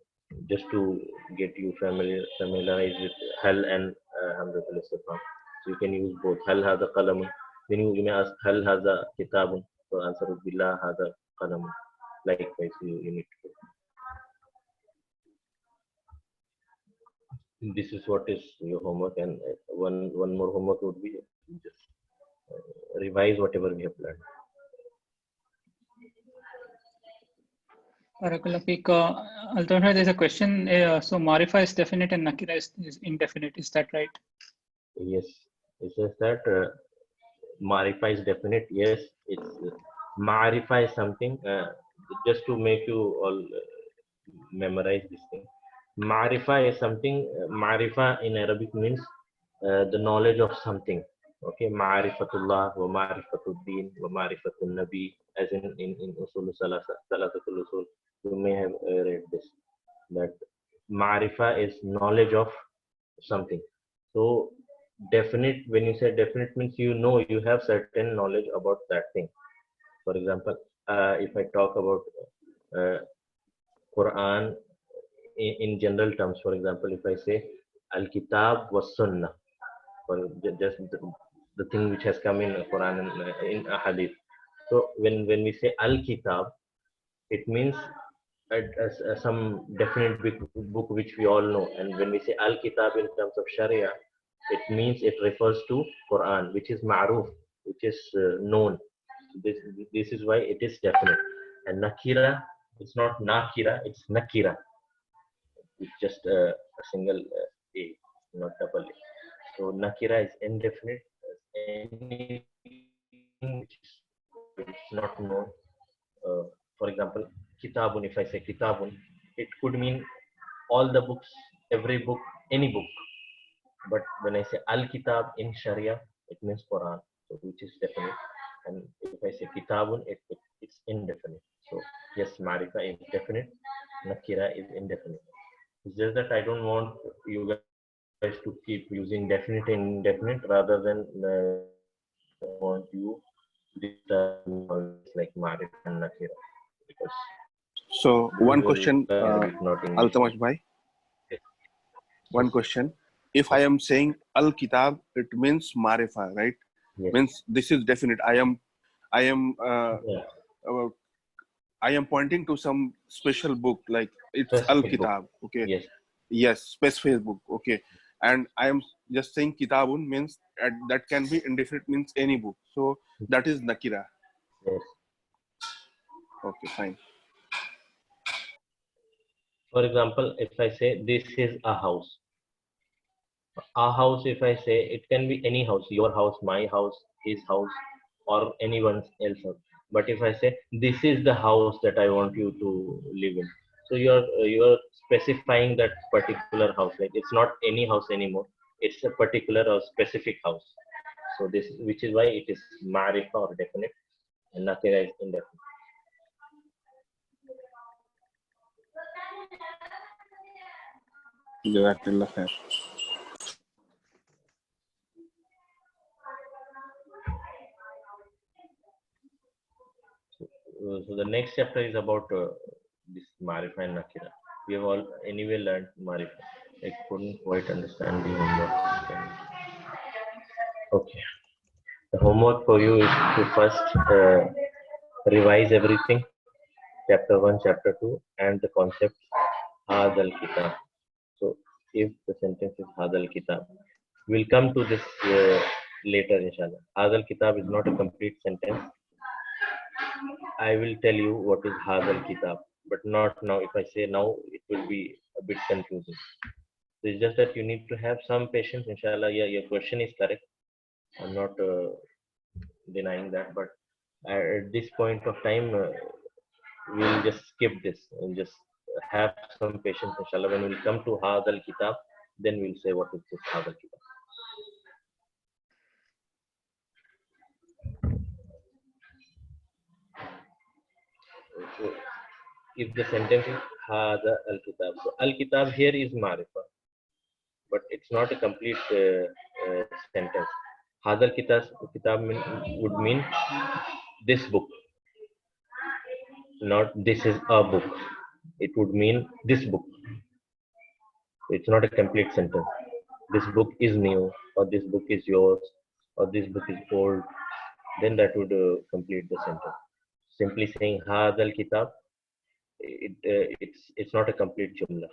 Speaker 1: just to get you familiarized with hal and hamzatul istifham. So you can use both hal hada qalamun. Then you may ask hal hada kitabun. So answer would be la hada qalamun. Likewise, you need to do. This is what is your homework, and one more homework would be just revise whatever we have learned.
Speaker 2: Barakallah Fiik. Although there's a question. So Marifa is definite and Nakira is indefinite. Is that right?
Speaker 1: Yes, it says that Marifa is definite. Yes, it's Marifa is something. Just to make you all memorize this thing. Marifa is something. Marifa in Arabic means the knowledge of something. Okay, Marifatullah wa Marifatuddin wa Marifatun Nabi, as in Usul Salatul Usul. You may have read this. That Marifa is knowledge of something. So definite, when you say definite, means you have certain knowledge about that thing. For example, if I talk about Quran in general terms, for example, if I say Al Kitab was Sunnah, for just the thing which has come in Quran and in Hadith. So when we say Al Kitab, it means some definite book which we all know. And when we say Al Kitab in terms of Sharia, it means it refers to Quran, which is ma'ruf, which is known. This is why it is definite. And Nakira, it's not Nakira, it's Nakira. It's just a single A, not double A. So Nakira is indefinite. Anything which is not known. For example, Kitabun, if I say Kitabun, it could mean all the books, every book, any book. But when I say Al Kitab in Sharia, it means Quran, so which is definite. And if I say Kitabun, it's indefinite. So yes, Marifa is definite, Nakira is indefinite. It's just that I don't want you guys to keep using definite and indefinite, rather than want you this like Marifa and Nakira, because
Speaker 6: So one question,
Speaker 1: not English.
Speaker 6: Altamash bhai. One question. If I am saying Al Kitab, it means Marifa, right?
Speaker 1: Yes.
Speaker 6: Means this is definite. I am
Speaker 1: Yeah.
Speaker 6: I am pointing to some special book, like it's Al
Speaker 1: Specific book.
Speaker 6: Kitab. Okay.
Speaker 1: Yes.
Speaker 6: Yes, specific book. Okay. And I am just saying Kitabun means that can be indefinite, means any book. So that is Nakira.
Speaker 1: Yes.
Speaker 6: Okay, fine.
Speaker 1: For example, if I say this is a house, if I say, it can be any house, your house, my house, his house, or anyone else's house. But if I say this is the house that I want you to live in, so you're specifying that particular house. Like it's not any house anymore; it's a particular or specific house. So this, which is why it is marifa or definite, and nakira is indefinite.
Speaker 6: Jazakallah khair.
Speaker 1: So the next chapter is about this marifa and nakira. We have all anyway learned marifa. I couldn't quite understand the homework. Okay. The homework for you is to first revise everything, chapter 1, chapter 2, and the concept Hadal Kitab. So if the sentence is Hadal Kitab, we'll come to this later, inshallah. Hadal Kitab is not a complete sentence. I will tell you what is Hadal Kitab, but not now. If I say now, it will be a bit confusing. So it's just that you need to have some patience, inshallah. Yeah, your question is correct. I'm not denying that, but at this point of time, we'll just skip this and just have some patience, inshallah. When we'll come to Hadal Kitab, then we'll say what is this Hadal Kitab. So, if the sentence is Hada al Kitab, so al Kitab here is Marifa, but it's not a complete sentence. Hadal Kitab would mean this book, not this is a book. It would mean this book. It's not a complete sentence. This book is new, or this book is yours, or this book is old. Then that would complete the sentence. Simply saying Hadal Kitab, it's not a complete jumla.